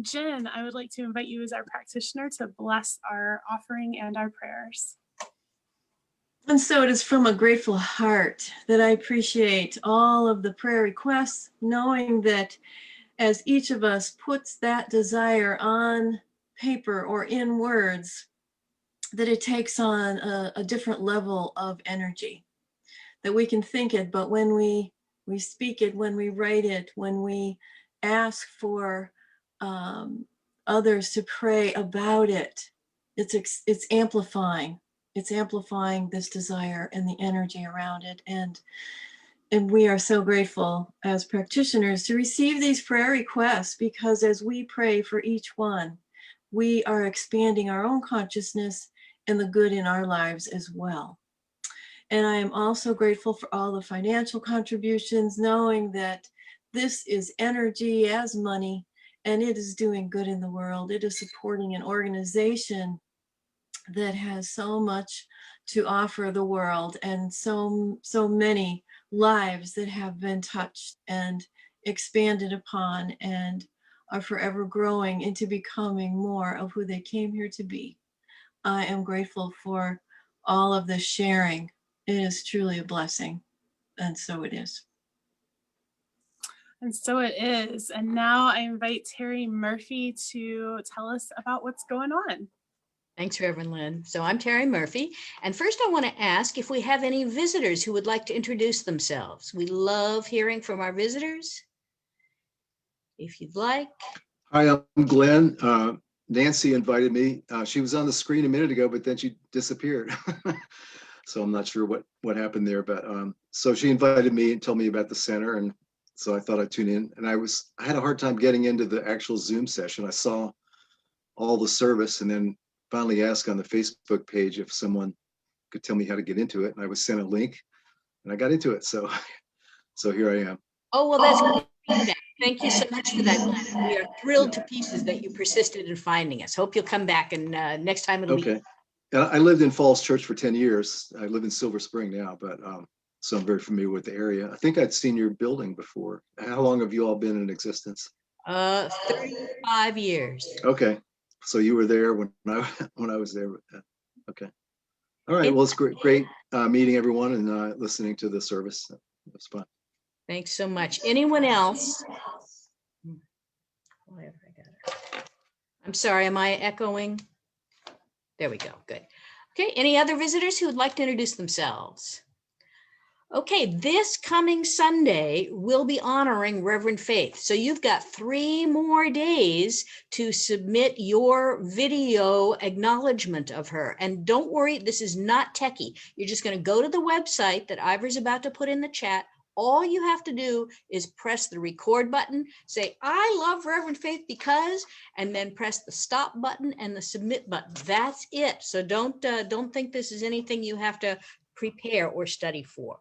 Jen, I would like to invite you as our practitioner to bless our offering and our prayers. And so it is from a grateful heart that I appreciate all of the prayer requests, knowing that as each of us puts that desire on paper or in words, that it takes on a different level of energy, that we can think it, but when we speak it, when we write it, when we ask for others to pray about it, it's amplifying. It's amplifying this desire and the energy around it. And we are so grateful as practitioners to receive these prayer requests, because as we pray for each one, we are expanding our own consciousness and the good in our lives as well. And I am also grateful for all the financial contributions, knowing that this is energy as money, and it is doing good in the world. It is supporting an organization that has so much to offer the world, and so many lives that have been touched and expanded upon and are forever growing into becoming more of who they came here to be. I am grateful for all of this sharing. It is truly a blessing, and so it is. And so it is. And now I invite Terry Murphy to tell us about what's going on. Thanks, Reverend Lynn. So I'm Terry Murphy. And first I want to ask if we have any visitors who would like to introduce themselves. We love hearing from our visitors. If you'd like. Hi, I'm Glenn. Nancy invited me. She was on the screen a minute ago, but then she disappeared. So I'm not sure what happened there, but so she invited me and told me about the center, and So I thought I'd tune in, and I had a hard time getting into the actual Zoom session. I saw all the service and then finally asked on the Facebook page if someone could tell me how to get into it. And I was sent a link and I got into it. So, so here I am. Oh, well, that's great feedback. Thank you so much for that, Glenn. We are thrilled to pieces that you persisted in finding us. Hope you'll come back, and next time it'll be. Okay. I lived in Falls Church for 10 years. I live in Silver Spring now, but so I'm very familiar with the area. I think I'd seen your building before. How long have you all been in existence? 35 years. Okay. So you were there when I was there. Okay. All right. Well, it's great meeting everyone and listening to the service. It was fun. Thanks so much. Anyone else? I'm sorry, am I echoing? There we go. Good. Okay. Any other visitors who would like to introduce themselves? Okay, this coming Sunday, we'll be honoring Reverend Faith. So you've got 3 more days to submit your video acknowledgement of her. And don't worry, this is not techie. You're just going to go to the website that Ivor's about to put in the chat. All you have to do is press the record button, say, I love Reverend Faith because, and then press the stop button and the submit button. That's it. So don't think this is anything you have to prepare or study for.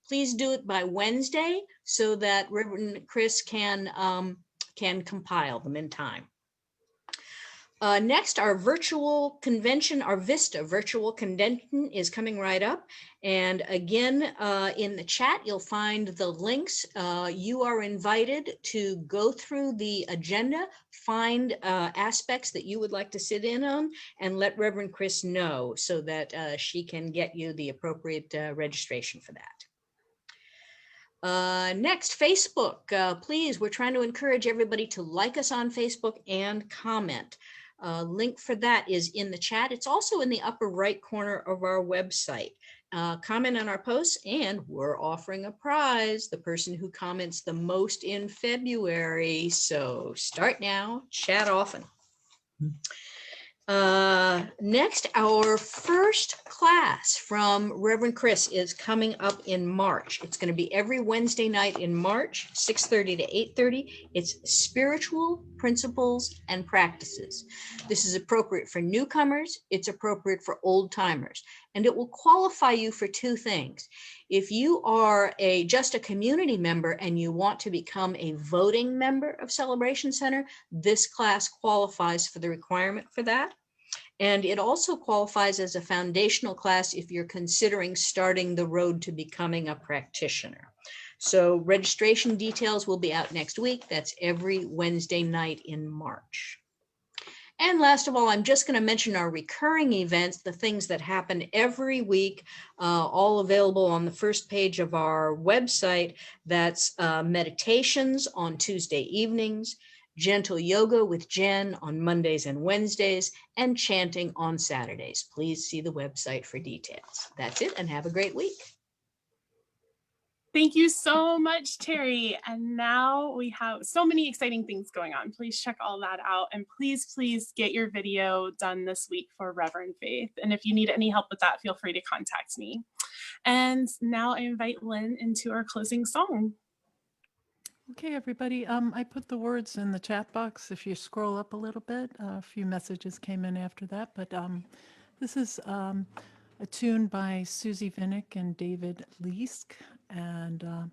Please do it by Wednesday so that Reverend Chris can compile them in time. Next, our virtual convention, our VISTA virtual convention is coming right up. And again, in the chat, you'll find the links. You are invited to go through the agenda, find aspects that you would like to sit in on, and let Reverend Chris know so that she can get you the appropriate registration for that. Next, Facebook. Please, we're trying to encourage everybody to like us on Facebook and comment. Link for that is in the chat. It's also in the upper right corner of our website. Comment on our posts, and we're offering a prize, the person who comments the most in February. So start now, chat often. Next, our first class from Reverend Chris is coming up in March. It's going to be every Wednesday night in March, 6:30 to 8:30. It's Spiritual Principles and Practices. This is appropriate for newcomers. It's appropriate for old timers, and it will qualify you for 2 things. If you are just a community member and you want to become a voting member of Celebration Center, this class qualifies for the requirement for that. And it also qualifies as a foundational class if you're considering starting the road to becoming a practitioner. So registration details will be out next week. That's every Wednesday night in March. And last of all, I'm just going to mention our recurring events, the things that happen every week, all available on the first page of our website. That's meditations on Tuesday evenings, gentle yoga with Jen on Mondays and Wednesdays, and chanting on Saturdays. Please see the website for details. That's it, and have a great week. Thank you so much, Terry. And now we have so many exciting things going on. Please check all that out. And please get your video done this week for Reverend Faith. And if you need any help with that, feel free to contact me. And now I invite Lynn into our closing song. Okay, everybody, I put the words in the chat box. If you scroll up a little bit, a few messages came in after that, but this is a tune by Susie Vinnick and David Leask, and thought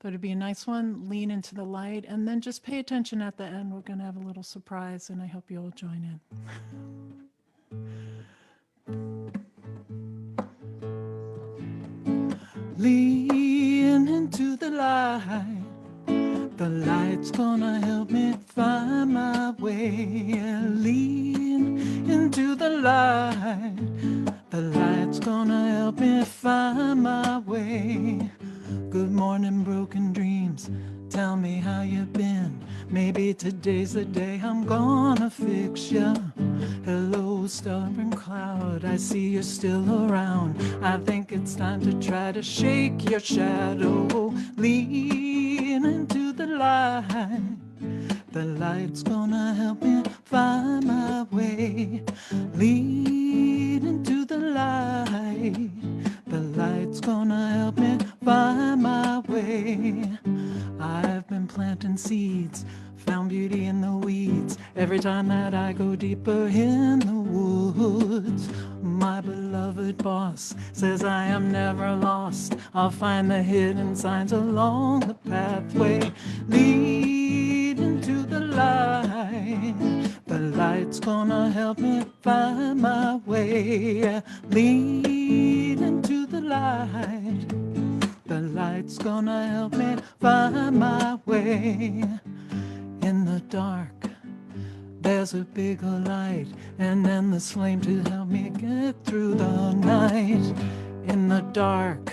it'd be a nice one. Lean into the light, and then just pay attention at the end. We're going to have a little surprise, and I hope you all join in. Lean into the light. The light's gonna help me find my way. Lean into the light. The light's gonna help me find my way. Good morning, broken dreams. Tell me how you've been. Maybe today's the day I'm gonna fix ya. Hello, stubborn cloud. I see you're still around. I think it's time to try to shake your shadow. Lean into the light. The light's gonna help me find my way. Lean into the light. The light's gonna help me find my way. I've been planting seeds, found beauty in the weeds. Every time that I go deeper in the woods, my beloved boss says I am never lost. I'll find the hidden signs along the pathway leading to the light. The light's gonna help me find my way, leading to the light. The light's gonna help me find my way. In the dark, there's a bigger light, and then there's flame to help me get through the night. In the dark,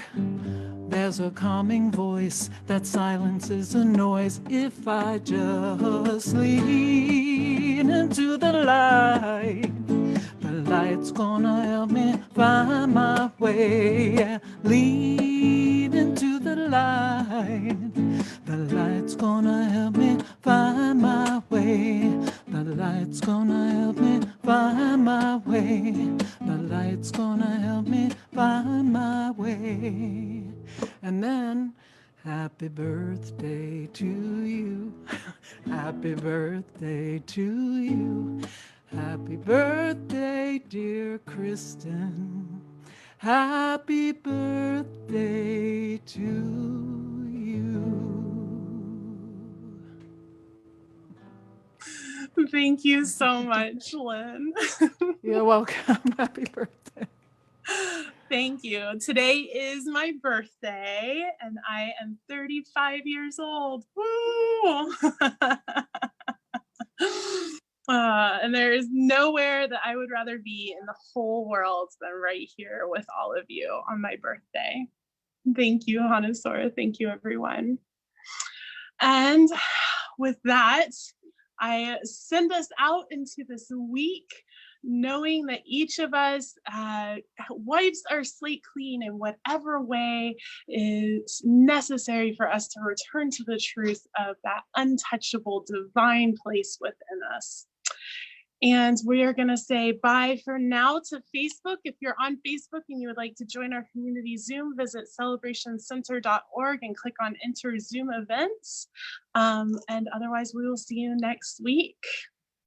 there's a calming voice that silences the noise. If I just lean into the light, the light's gonna help me find my way. Lean into the light. The light's gonna help me find my way. The light's gonna help me find my way. The light's gonna help me find my way. And then, happy birthday to you. Happy birthday to you. Happy birthday, dear Kristen. Happy birthday to you. Thank you so much, Lynn. You're welcome. Happy birthday. Thank you. Today is my birthday, and I am 35 years old. Woo! And there is nowhere that I would rather be in the whole world than right here with all of you on my birthday. Thank you, Hanasora. Thank you, everyone. And with that, I send us out into this week knowing that each of us wipes our slate clean in whatever way is necessary for us to return to the truth of that untouchable divine place within us. And we are going to say bye for now to Facebook. If you're on Facebook and you would like to join our community Zoom, visit celebrationcenter.org and click on Enter Zoom Events. And otherwise, we will see you next week.